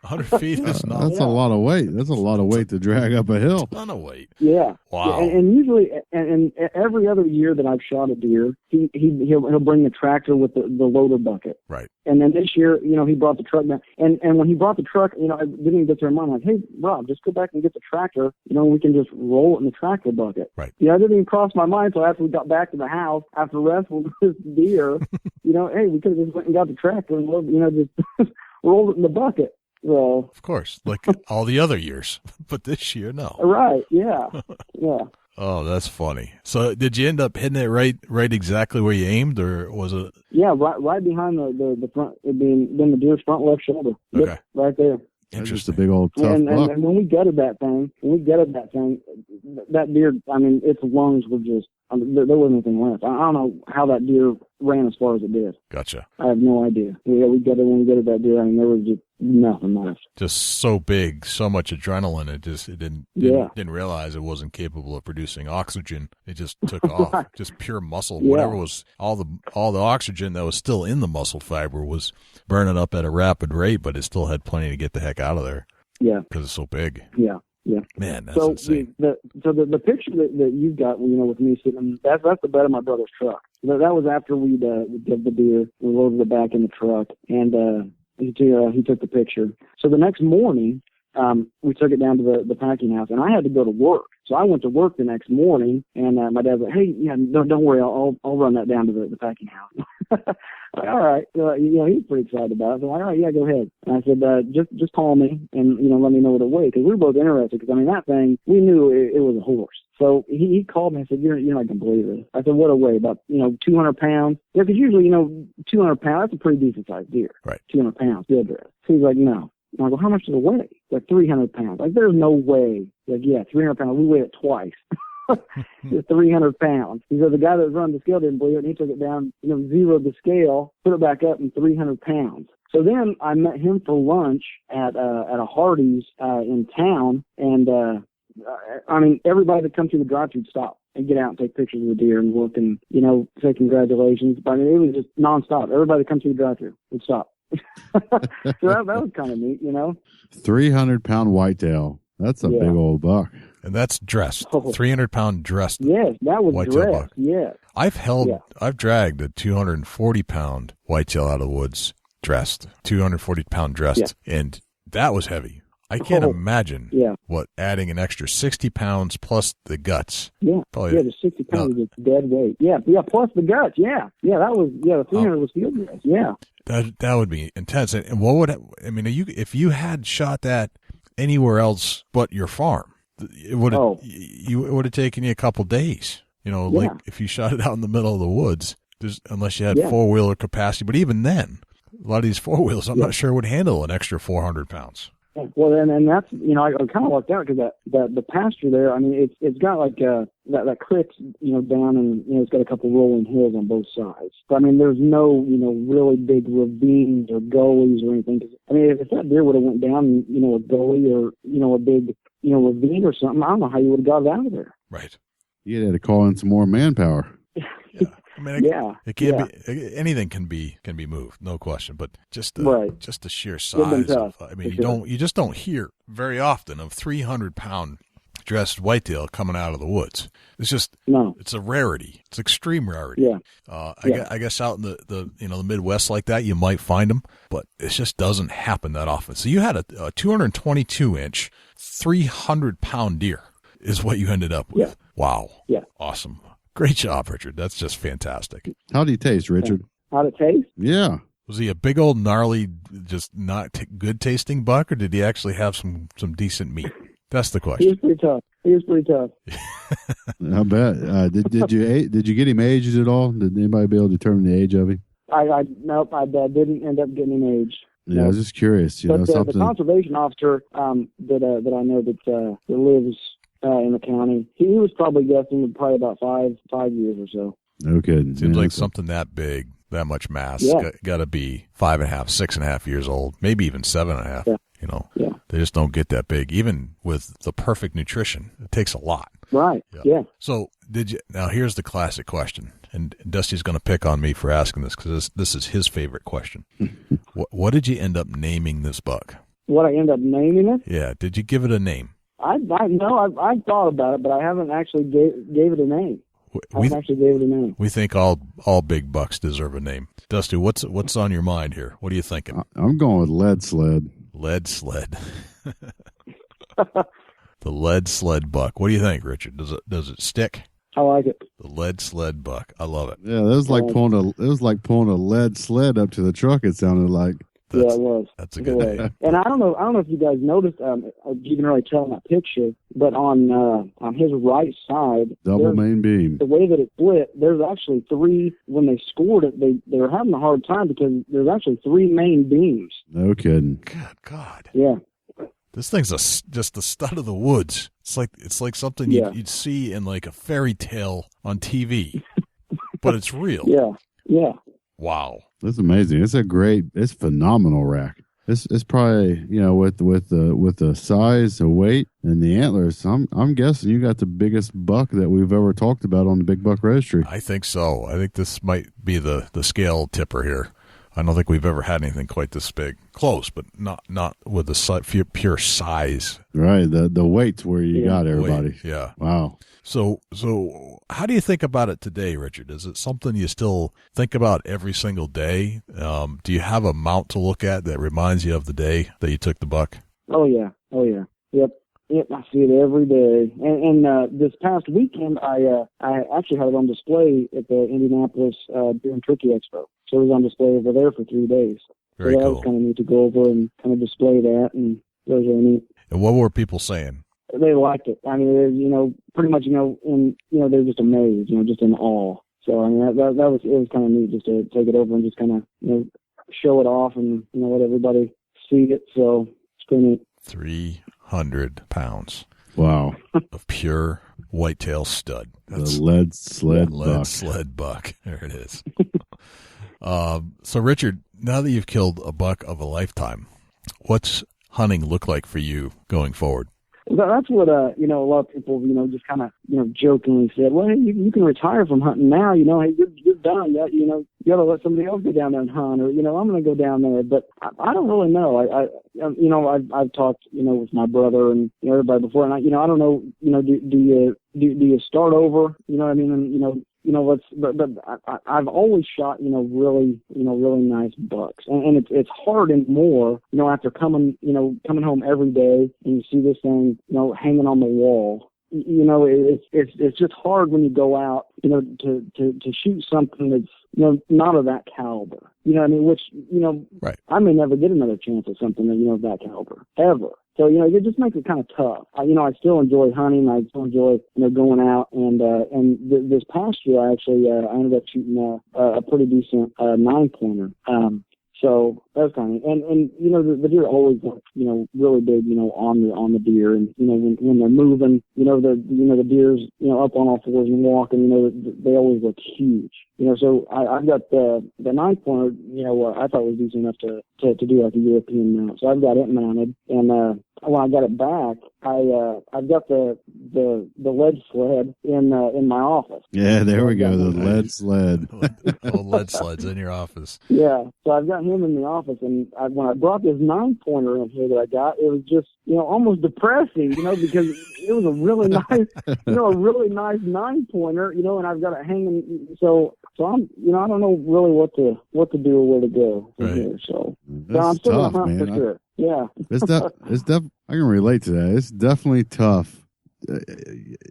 100 feet is not. That's a lot of weight. That's a lot of weight to drag up a hill. A ton of weight. Yeah. Wow. And usually, and every other year that I've shot a deer, he'll bring the tractor with the loader bucket. Right. And then this year, he brought the truck down. And when he brought the truck, I didn't even get to remind him, like, hey, Rob, just go back and get the tractor. We can just roll it in the tractor bucket. Right. It didn't even cross my mind until after we got back to the house, after wrestling this deer, hey, we could have just went and got the tractor and, just rolled it in the bucket. Well, of course, like all the other years, but this year, no. Right, yeah, yeah. Oh, that's funny. So did you end up hitting it right exactly where you aimed, or was it? Yeah, right behind the front, it being the deer's front left shoulder. Okay. Yep, right there. That's just a big old tough and buck. And when we gutted that thing, that deer, its lungs were just, there wasn't anything left. I don't know how that deer ran as far as it did. Gotcha. I have no idea. Yeah, when we gutted that deer, there was just nothing left. Just so big, so much adrenaline. It didn't realize it wasn't capable of producing oxygen. It just took off. Just pure muscle. Yeah. Whatever was all the oxygen that was still in the muscle fiber was burning up at a rapid rate, but it still had plenty to get the heck out of there. Yeah. Because it's so big. Yeah. Yeah. Man, that's insane. The picture that you've got, with me sitting, that's the bed of my brother's truck. That was after we'd give the deer, we loaded it back in the truck, and he took the picture. So the next morning, we took it down to the packing house, and I had to go to work. So I went to work the next morning, and my dad was like, hey, yeah, don't worry, I'll run that down to the packing house. Like, all right. He's pretty excited about it. So I'm like, all right, yeah, go ahead. And I said, just call me and, let me know what it weighs. Because we were both interested. Because, that thing, we knew it was a horse. So he called me and said, you're not going to believe this. I said, what a weigh? About, 200 pounds? Yeah, because usually, 200 pounds, that's a pretty decent-sized deer. Right. 200 pounds, dead dress. So he's like, no. And I go, how much does it weigh? Like 300 pounds. Like, there's no way. Like, yeah, 300 pounds. We weigh it twice. It's 300 pounds. He said the guy that was running the scale didn't believe it, and he took it down, zeroed the scale, put it back up in 300 pounds. So then I met him for lunch at a Hardee's in town, and everybody that comes through the drive-thru would stop and get out and take pictures of the deer and look and say congratulations. But it was just nonstop. Everybody that comes through the drive-thru would stop. So that was kind of neat, 300-pound whitetail. That's a big old buck. And that's dressed. 300-pound dressed. Yes, that was whitetail dressed. Buck. Yeah. I've dragged a 240-pound whitetail out of the woods dressed. 240-pound dressed. Yeah. And that was heavy. I can't imagine what adding an extra 60 pounds plus the guts. Yeah. The 60 pounds is dead weight. Yeah, plus the guts. Yeah. Yeah, that was, the 300 was field dress. Yeah. That would be intense. And what would, if you had shot that anywhere else but your farm. It would have it would have taken you a couple days. Like if you shot it out in the middle of the woods, unless you had four-wheeler capacity. But even then, a lot of these four-wheels, I'm not sure would handle an extra 400 pounds. Well, and that's, I kind of lucked out because the pasture there, I mean, it's got like that creek's, down and, it's got a couple rolling hills on both sides. But I mean, there's no, really big ravines or gullies or anything. 'Cause, I mean, if that deer would have went down, a gully or, a big, ravine or something, I don't know how you would have got it out of there. Right. You had to call in some more manpower. Yeah. I mean, it can't be, anything can be moved, no question. But just the sheer size I mean, you just don't hear very often of 300-pound dressed whitetail coming out of the woods. It's just it's a rarity. It's extreme rarity. Yeah. I guess out in the Midwest like that, you might find them, but it just doesn't happen that often. So you had a 222-inch, 300-pound deer is what you ended up with. Yeah. Wow. Yeah. Awesome. Great job, Richard. That's just fantastic. How'd he taste, Richard? How'd it taste? Yeah. Was he a big old gnarly, just not good tasting buck, or did he actually have some decent meat? That's the question. He was pretty tough. I bet. Did you get him aged at all? Did anybody be able to determine the age of him? Nope. I didn't end up getting him aged. Yeah, I was just curious. But the conservation officer that I know that lives in the county, he was probably guessing probably about five years or so. No kidding. Seems like something that big, that much mass, got to be 5.5, 6.5 years old, maybe even 7.5. Yeah. They just don't get that big, even with the perfect nutrition. It takes a lot. Right. Yeah. So now here's the classic question, and Dusty's going to pick on me for asking this because this is his favorite question. What did you end up naming this buck? What I end up naming it? Yeah. Did you give it a name? I thought about it, but I haven't actually gave it a name. We think all big bucks deserve a name. Dusty, what's on your mind here? What are you thinking? I'm going with Lead Sled. Lead Sled. The Lead Sled buck. What do you think, Richard? Does it stick? I like it. The Lead Sled buck. I love it. Yeah, it was like pulling a lead sled up to the truck. It sounded like. Yeah, it was. That's a good name. And I don't know if you guys noticed. You can really tell in that picture, but on his right side, double main beam. The way that it split, there's actually three. When they scored it, they were having a hard time because there's actually three main beams. No kidding. Good God. Yeah. This thing's just the stud of the woods. It's like something you'd see in like a fairy tale on TV, but it's real. Yeah. Yeah. Wow. That's amazing. It's phenomenal rack. It's probably, with the size, the weight, and the antlers, I'm guessing you got the biggest buck that we've ever talked about on the Big Buck Registry. I think so. I think this might be the scale tipper here. I don't think we've ever had anything quite this big. Close, but not with the pure size. Right. The weight's where you got everybody. Weight, yeah. Wow. So how do you think about it today, Richard? Is it something you still think about every single day? Do you have a mount to look at that reminds you of the day that you took the buck? Oh yeah. Yep. I see it every day. And this past weekend, I actually had it on display at the Indianapolis Deer and Turkey Expo. So it was on display over there for 3 days. Very so that cool. was kind of neat to go over and kind of display that, and that was really neat. And what were people saying? They liked it. I mean, pretty much, and they're just amazed, just in awe. So I mean, it was kind of neat just to take it over and just kind of, show it off and let everybody see it. So it's pretty neat. 300 pounds. Wow. Of pure whitetail stud. That's the Lead Sled buck. There it is. So Richard, now that you've killed a buck of a lifetime, what's hunting look like for you going forward? That's what a lot of people just kind of jokingly said, well, hey, you can retire from hunting now. Hey, you're done. You got to let somebody else go down there and hunt, or I'm going to go down there. But I don't really know. I've talked with my brother and everybody before, and I don't know. Do you start over? What I mean? And but I've always shot really nice bucks, and it's hard anymore after coming home every day and you see this thing hanging on the wall. It's just hard when you go out to shoot something that's not of that caliber. You know what I mean? Which, right. I may never get another chance at something that, of that caliber, ever. So, it just makes it kind of tough. I still enjoy hunting. I still enjoy, going out. And this past year, I ended up shooting a pretty decent 9-pointer. So that's kind of, and the deer always look, really big, on the deer. And, when they're moving, the deer's, up on all fours and walking, they always look huge. So I've got the 9-pointer, I thought was decent enough to do like a European mount. So I've got it mounted, and when I got it back, I've got the lead sled in my office. Yeah, there we go. The lead sled. Old lead sled's in your office. Yeah, so I've got him in the office, and when I brought this 9-pointer in here that I got, it was just almost depressing, because it was a really nice, a really nice 9-pointer, and I've got it hanging. So I'm, I don't know really what to do or where to go from here. So I'm still tough, gonna hunt man. for sure. Yeah, I can relate to that. It's definitely tough.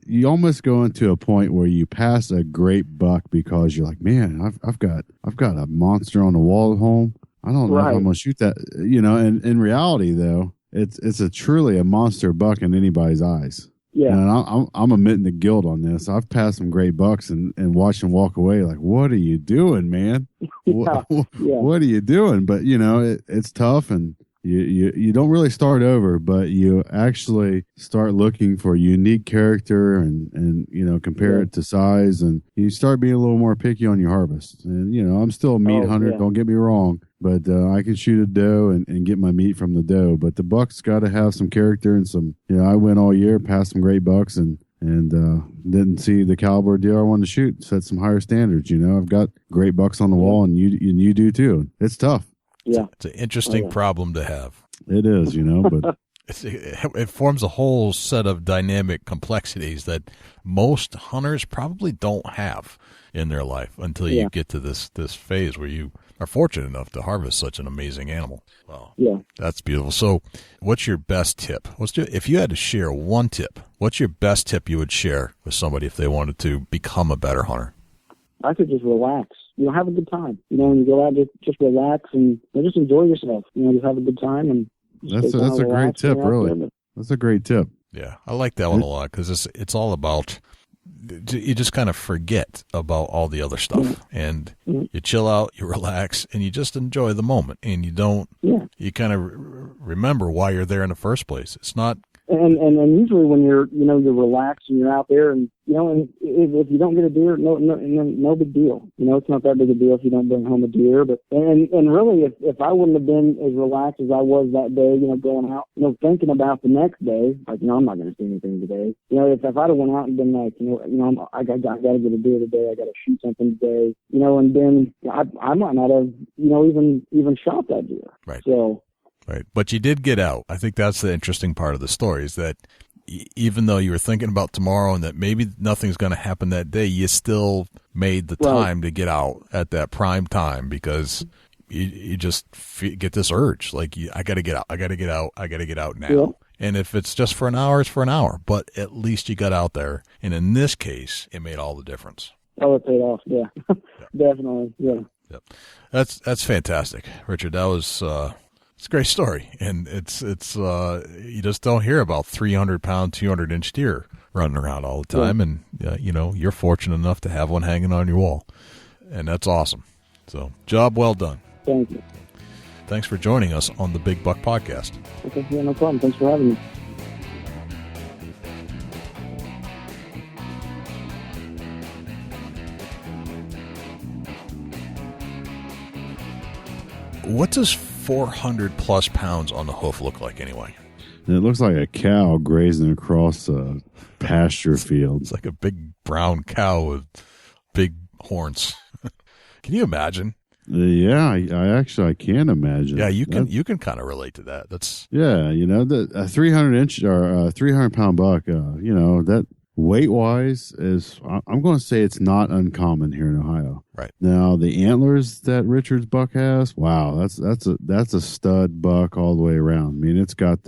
You almost go into a point where you pass a great buck because you're like, man, I've got a monster on the wall at home. I don't know if I'm gonna shoot that. And in reality, though, it's truly a monster buck in anybody's eyes. Yeah, and I'm admitting the guilt on this. I've passed some great bucks and watched them walk away. Like, what are you doing, man? What are you doing? But it's tough, and you don't really start over, but you actually start looking for unique character and compare it to size, and you start being a little more picky on your harvest. And I'm still a meat hunter. Don't get me wrong. But I can shoot a doe and get my meat from the doe. But the buck's got to have some character and some. I went all year, passed some great bucks, and didn't see the caliber deer I wanted to shoot. Set some higher standards. I've got great bucks on the wall, and you do too. It's tough. Yeah, it's an interesting problem to have. It is, but it forms a whole set of dynamic complexities that most hunters probably don't have in their life until you get to this phase where you are fortunate enough to harvest such an amazing animal. Wow. Yeah. That's beautiful. So what's your best tip? If you had to share one tip, what's your best tip you would share with somebody if they wanted to become a better hunter? I could just relax. Have a good time. When you go out, just relax and just enjoy yourself. Just have a good time. And that's a great tip, really. That's a great tip. Yeah, I like that one a lot because it's all about, you just kind of forget about all the other stuff, and you chill out, you relax, and you just enjoy the moment, and you don't, you kind of remember why you're there in the first place. It's not. And usually when you're relaxed and you're out there, and and if you don't get a deer, no big deal. It's not that big a deal if you don't bring home a deer. But and really, if I wouldn't have been as relaxed as I was that day, going out, thinking about the next day, like I'm not going to see anything today. If I'd have went out and been like, I got to get a deer today, I got to shoot something today, and then I might not have even shot that deer. Right. So. Right. But you did get out. I think that's the interesting part of the story is that even though you were thinking about tomorrow and that maybe nothing's going to happen that day, you still made the time to get out at that prime time because you just get this urge. Like, I got to get out. I got to get out. I got to get out now. Yeah. And if it's just for an hour, it's for an hour. But at least you got out there. And in this case, it made all the difference. Oh, it paid off. Yeah. Definitely. Yeah. Yep. That's fantastic, Richard. That was it's a great story, and it's you just don't hear about 300-pound, 200-inch deer running around all the time, and you're fortunate enough to have one hanging on your wall, and that's awesome. So, job well done. Thank you. Thanks for joining us on the Big Buck Podcast. Okay, yeah, no problem. Thanks for having me. What does 400 plus pounds on the hoof look like anyway? It looks like a cow grazing across a pasture field. It's like a big brown cow with big horns. Can you imagine? Yeah, I can imagine. Yeah, you can kind of relate to that. That's a 300-inch or a 300-pound buck. That weight-wise is, I'm going to say it's not uncommon here in Ohio. Right. Now, the antlers that Richard's buck has, wow, that's a stud buck all the way around. I mean, it's got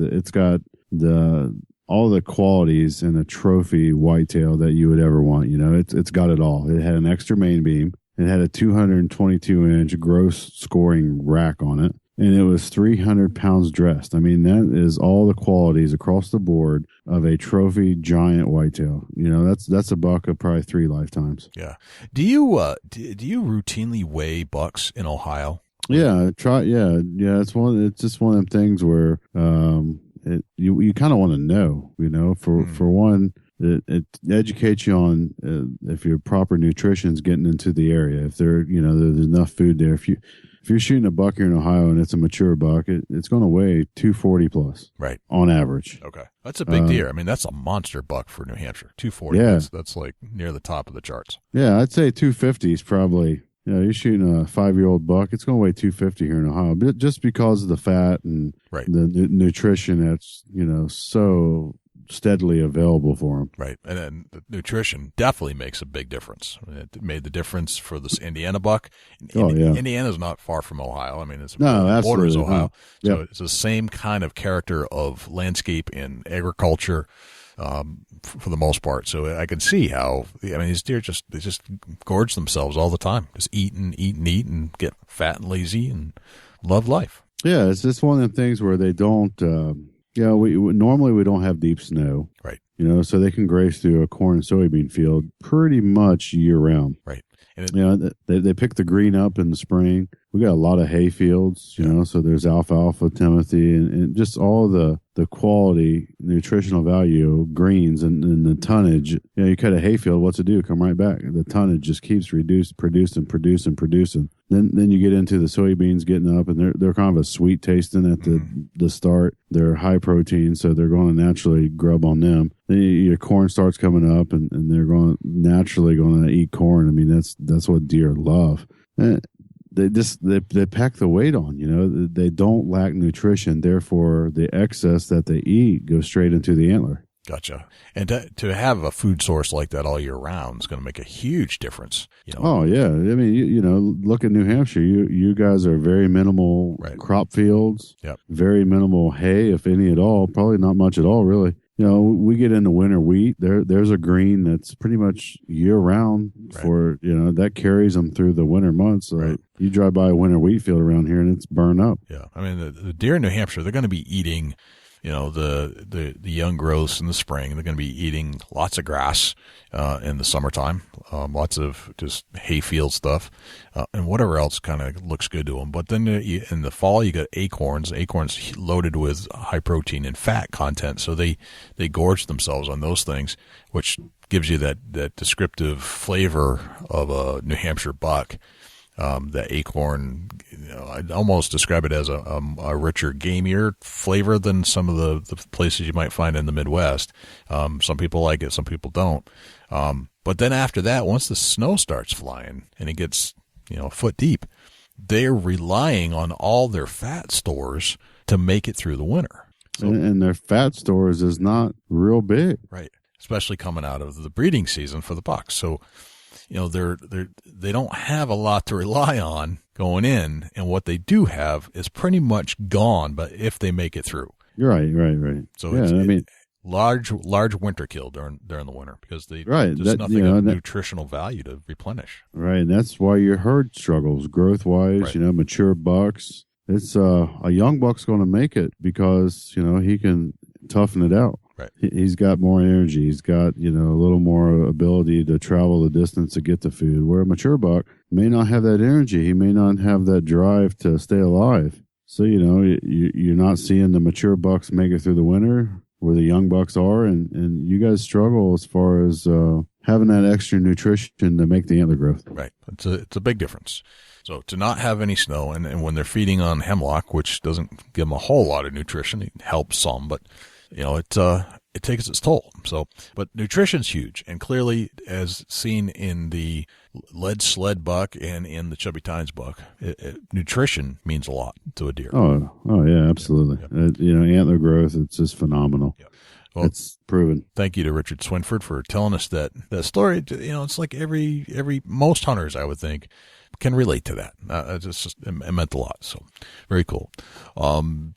all the qualities in a trophy whitetail that you would ever want. It's got it all. It had an extra main beam. It had a 222-inch gross scoring rack on it, and it was 300 pounds dressed. I mean, that is all the qualities across the board of a trophy giant whitetail. You know, that's a buck of probably 3 lifetimes. Yeah. Do you routinely weigh bucks in Ohio? Yeah, It's just one of them things where you kind of want to know. You know, for one. It educates you on if your proper nutrition's getting into the area. If there's enough food there. If you're shooting a buck here in Ohio and it's a mature buck, it's going to weigh 240 plus, right, on average. Okay, that's a big deer. I mean, that's a monster buck for New Hampshire. 240. Yeah, that's like near the top of the charts. Yeah, I'd say 250 is probably. You're shooting a 5-year-old buck. It's going to weigh 250 here in Ohio, but just because of the fat and the nutrition that's so steadily available for them. Right. And then the nutrition definitely makes a big difference. It made the difference for this Indiana buck. Indiana's not far from Ohio. I mean, it borders Ohio. So it's the same kind of character of landscape and agriculture for the most part. So I can see how, these deer they just gorge themselves all the time. Just eat and get fat and lazy and love life. Yeah, it's just one of them things where they don't... we normally we don't have deep snow, right? So they can graze through a corn and soybean field pretty much year round, right? And they pick the green up in the spring. We got a lot of hay fields, so there's alfalfa, timothy, and just all the quality nutritional value of greens and the tonnage. You cut a hay field, what's it do? Come right back. The tonnage just keeps producing. Then you get into the soybeans getting up, and they're kind of a sweet tasting at the start. They're high protein, so they're going to naturally grub on them. Then your corn starts coming up, and they're naturally going to eat corn. I mean, that's what deer love. And they pack the weight on. They don't lack nutrition. Therefore, the excess that they eat goes straight into the antler. Gotcha. And to have a food source like that all year round is going to make a huge difference. Oh yeah. I mean, look at New Hampshire. You guys are very minimal crop fields. Yep. Very minimal hay, if any at all. Probably not much at all, really. We get into winter wheat. There's a green that's pretty much year round for that carries them through the winter months. So you drive by a winter wheat field around here and it's burned up. Yeah. I mean, the deer in New Hampshire, they're going to be eating the young growths in the spring. They're going to be eating lots of grass in the summertime, lots of just hayfield stuff, and whatever else kind of looks good to them. But then in the fall, you got acorns loaded with high protein and fat content. So they gorge themselves on those things, which gives you that descriptive flavor of a New Hampshire buck. The acorn, I'd almost describe it as a richer, gamier flavor than some of the places you might find in the Midwest. Some people like it, some people don't. But then after that, once the snow starts flying and it gets, a foot deep, they're relying on all their fat stores to make it through the winter. So, and their fat stores is not real big. Right. Especially coming out of the breeding season for the bucks. So, they don't have a lot to rely on going in, and what they do have is pretty much gone. But if they make it through, you're right. So large winter kill during the winter because there's nothing of nutritional value to replenish. Right, and that's why your herd struggles growth wise. Mature bucks. It's a young buck's going to make it because he can toughen it out. Right. He's got more energy. He's got, a little more ability to travel the distance to get the food, where a mature buck may not have that energy. He may not have that drive to stay alive. So, you're not seeing the mature bucks make it through the winter where the young bucks are. And you guys struggle as far as having that extra nutrition to make the antler growth. Right. It's a big difference. So to not have any snow, and when they're feeding on hemlock, which doesn't give them a whole lot of nutrition, it helps some, but it takes its toll. So, but nutrition's huge, and clearly, as seen in the lead sled buck and in the chubby tines buck, nutrition means a lot to a deer. Oh yeah, absolutely. Yep. Antler growth, it's just phenomenal. Yep. Well, it's proven. Thank you to Richard Swinford for telling us that story. It's like most hunters, I would think, can relate to that. It meant a lot. So very cool.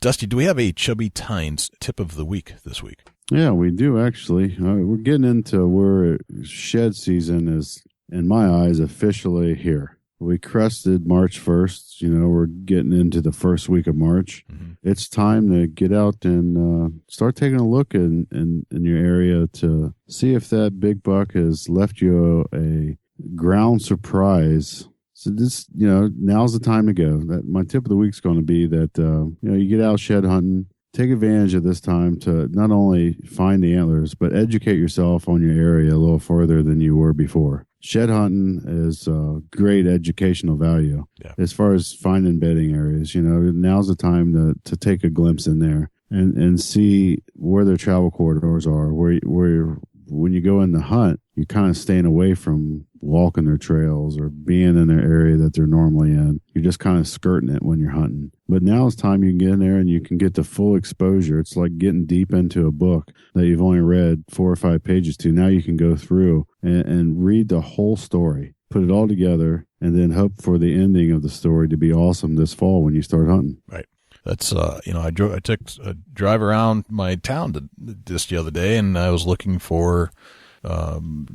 Dusty, do we have a chubby tines tip of the week this week? Yeah, we do actually. We're getting into where shed season is in my eyes, officially here. We crested March 1st. You know, we're getting into the first week of March. Mm-hmm. It's time to get out and start taking a look in your area to see if that big buck has left you a ground surprise. So this, you know, now's the time to go. That my tip of the week is going to be that, you know, you get out shed hunting, take advantage of this time to not only find the antlers, but educate yourself on your area a little further than you were before. Shed hunting is great educational value. Yeah. As far as finding bedding areas. You know, now's the time to take a glimpse in there and see where their travel corridors are, where when you go in the hunt, you're kind of staying away from walking their trails or being in their area that they're normally in. You're just kind of skirting it when you're hunting. But now it's time you can get in there and you can get the full exposure. It's like getting deep into a book that you've only read 4 or 5 pages to. Now you can go through and read the whole story, put it all together, and then hope for the ending of the story to be awesome this fall when you start hunting. Right. That's, you know, I took a drive around my town just the other day, and I was looking for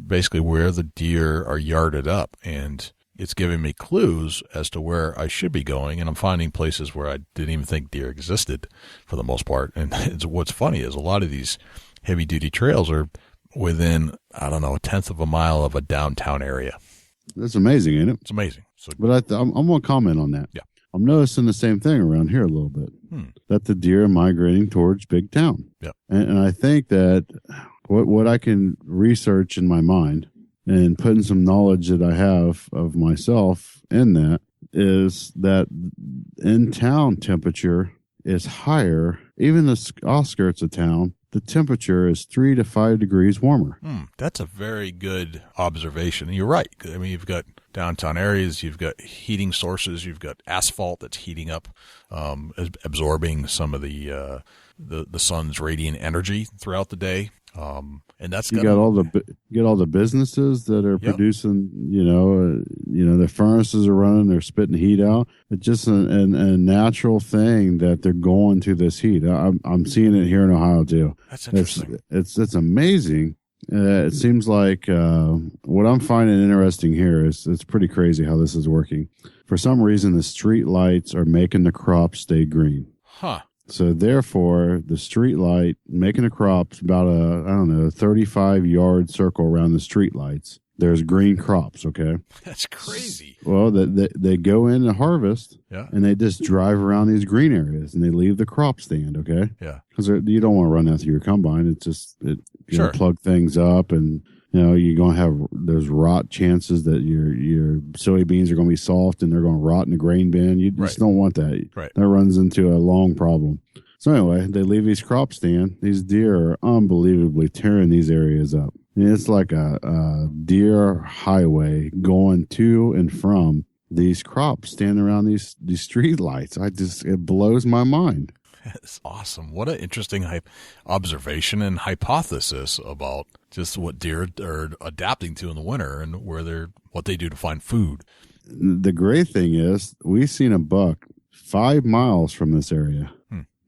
basically where the deer are yarded up, and it's giving me clues as to where I should be going, and I'm finding places where I didn't even think deer existed for the most part. And what's funny is a lot of these heavy-duty trails are within, I don't know, 1/10 of a mile of a downtown area. That's amazing, ain't it? It's amazing. So, but I'm going to comment on that. Yeah. I'm noticing the same thing around here a little bit, that the deer are migrating towards big town. Yeah. And I think that what I can research in my mind and putting some knowledge that I have of myself in that is that in town temperature is higher. Even the outskirts of town, the temperature is 3 to 5 degrees warmer. That's a very good observation. You're right. I mean, you've got downtown areas, you've got heating sources, you've got asphalt that's heating up, absorbing some of the sun's radiant energy throughout the day. And that's you got all the businesses that are producing, you know, the furnaces are running, they're spitting heat out. It's just a natural thing that they're going to this heat. I'm seeing it here in Ohio too. That's interesting. It's amazing. It seems like what I'm finding interesting here is it's pretty crazy how this is working. For some reason, the street lights are making the crops stay green. Huh. So therefore, the street light making the crops about 35-yard circle around the street lights. There's green crops. Okay. That's crazy. Well, they go in to harvest, and they just drive around these green areas, and they leave the crop stand. Okay. Yeah. Because you don't want to run that through your combine. It's just you plug things up, and you know you're gonna have there's rot chances that your soybeans are gonna be soft and they're gonna rot in the grain bin. You just don't want that. Right. That runs into a long problem. So anyway, they leave these crop stand. These deer are unbelievably tearing these areas up. And it's like a deer highway going to and from these crops, standing around these street lights. It blows my mind. That's awesome. What an interesting observation and hypothesis about just what deer are adapting to in the winter and what they do to find food. The great thing is we've seen a buck 5 miles from this area.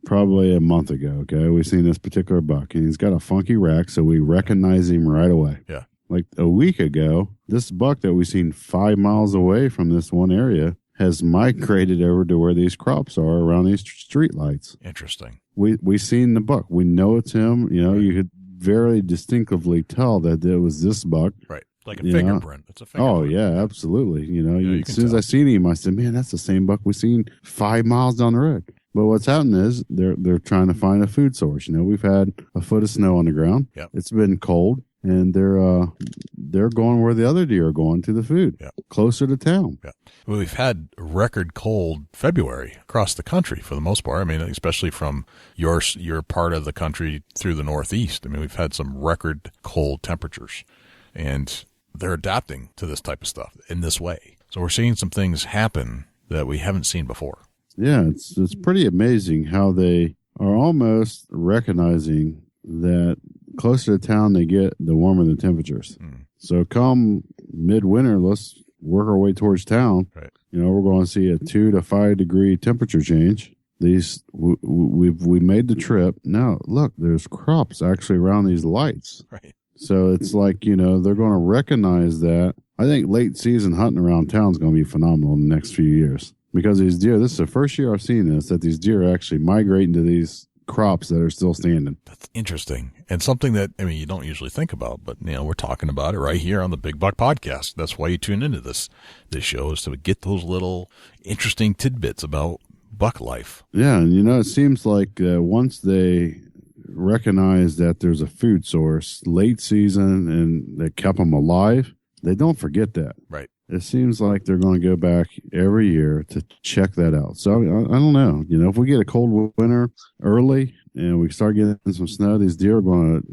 Probably a month ago, okay? We've seen this particular buck, and he's got a funky rack, so we recognize him right away. Yeah. Like a week ago, this buck that we've seen 5 miles away from this one area has migrated over to where these crops are around these street lights. Interesting. We've seen the buck. We know it's him. You know, you could very distinctively tell that it was this buck. Right. Like a fingerprint. It's a fingerprint. Oh, yeah, absolutely. You know, as soon as I seen him, I said, man, that's the same buck we seen 5 miles down the road. But what's happening is they're trying to find a food source. You know, we've had a foot of snow on the ground. Yep. It's been cold, and they're going where the other deer are going to the food, closer to town. Yeah. Well, we've had record cold February across the country for the most part. I mean, especially from your part of the country through the Northeast. I mean, we've had some record cold temperatures, and they're adapting to this type of stuff in this way. So we're seeing some things happen that we haven't seen before. Yeah, it's pretty amazing how they are almost recognizing that closer to town they get, the warmer the temperatures. So come midwinter, let's work our way towards town. Right. You know, we're going to see a 2 to 5 degree temperature change. We made the trip. Now, look, there's crops actually around these lights. Right. So it's like, you know, they're going to recognize that I think late season hunting around town is going to be phenomenal in the next few years because these deer, this is the first year I've seen this, that these deer are actually migrating to these crops that are still standing. That's interesting. And something that, I mean, you don't usually think about, but, you know, we're talking about it right here on the Big Buck Podcast. That's why you tune into this show, is to get those little interesting tidbits about buck life. Yeah, and, you know, it seems like once they recognize that there's a food source late season and they kept them alive, they don't forget that. Right. It seems like they're going to go back every year to check that out. So I don't know. You know, if we get a cold winter early and we start getting some snow, these deer are going to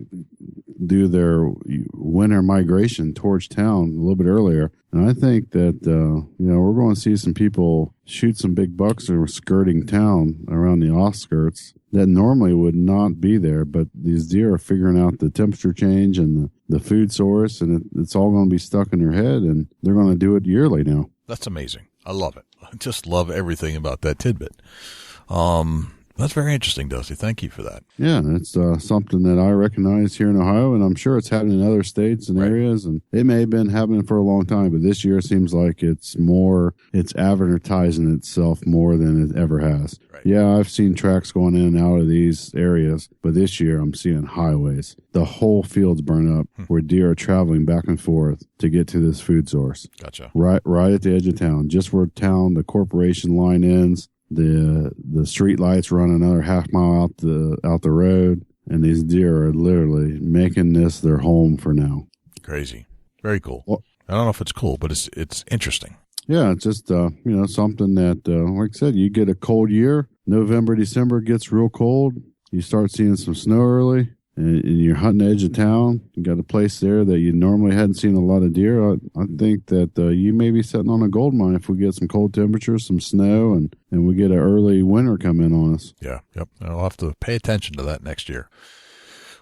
do their winter migration towards town a little bit earlier. And I think that, you know, we're going to see some people shoot some big bucks that were skirting town around the offskirts that normally would not be there. But these deer are figuring out the temperature change and the food source, and it's all going to be stuck in their head, and they're going to do it yearly now. That's amazing. I love it. I just love everything about that tidbit. That's very interesting, Dusty. Thank you for that. Yeah, it's something that I recognize here in Ohio, and I'm sure it's happening in other states and areas, and it may have been happening for a long time, but this year it seems like it's advertising itself more than it ever has. Right. Yeah, I've seen tracks going in and out of these areas, but this year I'm seeing highways. The whole field's burnt up where deer are traveling back and forth to get to this food source. Gotcha. Right at the edge of town, just where the corporation line ends. The street lights run another half mile out the road, and these deer are literally making this their home for now. Crazy. Very cool. Well, I don't know if it's cool, but it's interesting. Yeah, it's just you know, something that like I said, you get a cold year, November, December gets real cold, you start seeing some snow early, and you're hunting the edge of town, you got a place there that you normally hadn't seen a lot of deer. I think that you may be sitting on a gold mine if we get some cold temperatures, some snow, and we get an early winter come in on us. Yeah, yep. I'll have to pay attention to that next year.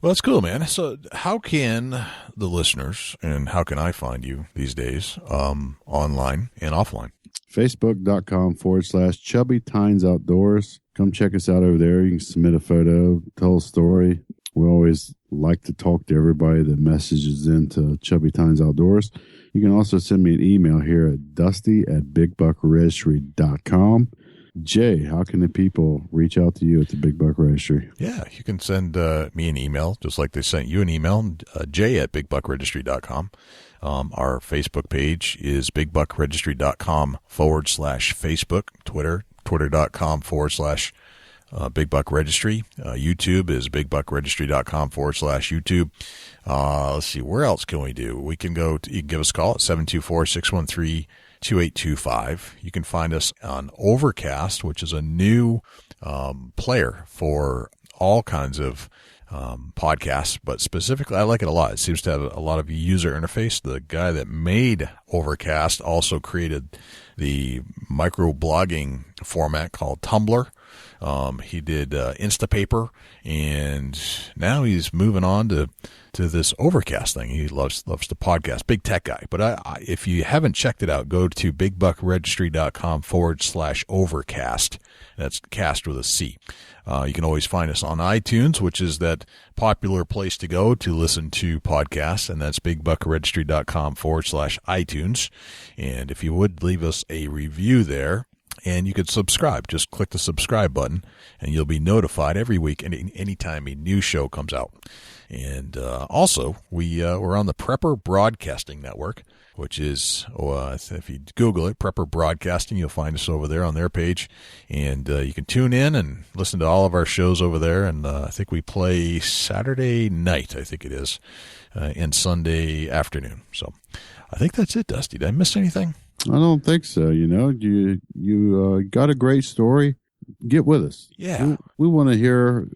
Well, that's cool, man. So how can the listeners, and how can I find you these days, online and offline? Facebook.com/Chubby Tines Outdoors. Come check us out over there. You can submit a photo, tell a story. We always like to talk to everybody that messages into Chubby Tines Outdoors. You can also send me an email here at dusty@bigbuckregistry.com. Jay, how can the people reach out to you at the Big Buck Registry? Yeah, you can send me an email, just like they sent you an email, jay@bigbuckregistry.com. Our Facebook page is bigbuckregistry.com/Facebook. Twitter.com/Big Buck Registry. YouTube is bigbuckregistry.com/YouTube. Let's see, where else can we do? We can you can give us a call at 724-613-2825. You can find us on Overcast, which is a new player for all kinds of podcasts, but specifically I like it a lot. It seems to have a lot of user interface. The guy that made Overcast also created the microblogging format called Tumblr. He did Instapaper, and now he's moving on to this Overcast thing. He loves the podcast. Big tech guy. But if you haven't checked it out, go to bigbuckregistry.com/Overcast. That's cast with a C. You can always find us on iTunes, which is that popular place to go to listen to podcasts, and that's bigbuckregistry.com/iTunes. And if you would leave us a review there, and you could subscribe. Just click the subscribe button, and you'll be notified every week anytime a new show comes out. And also, we're on the Prepper Broadcasting Network, which is, if you Google it, Prepper Broadcasting, you'll find us over there on their page. And you can tune in and listen to all of our shows over there. And I think we play Saturday night, I think it is, and Sunday afternoon. So I think that's it, Dusty. Did I miss anything? I don't think so. You know, you got a great story. Get with us. Yeah. We want to hear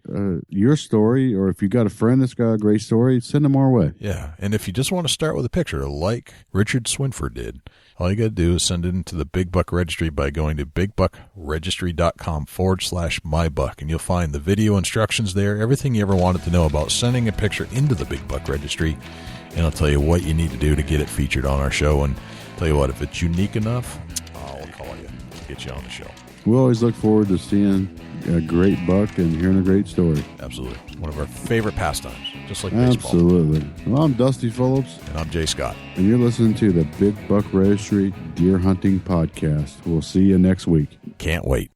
your story, or if you got a friend that's got a great story, send them our way. Yeah. And if you just want to start with a picture, like Richard Swinford did, all you got to do is send it into the Big Buck Registry by going to bigbuckregistry.com/mybuck, and you'll find the video instructions there, everything you ever wanted to know about sending a picture into the Big Buck Registry, and I'll tell you what you need to do to get it featured on our show. And tell you what, if it's unique enough, I'll call you, get you on the show. We always look forward to seeing a great buck and hearing a great story. Absolutely. One of our favorite pastimes. just like baseball. Absolutely. Well, I'm Dusty Phillips. And I'm Jay Scott. And you're listening to the Big Buck Registry Deer Hunting Podcast. We'll see you next week. Can't wait.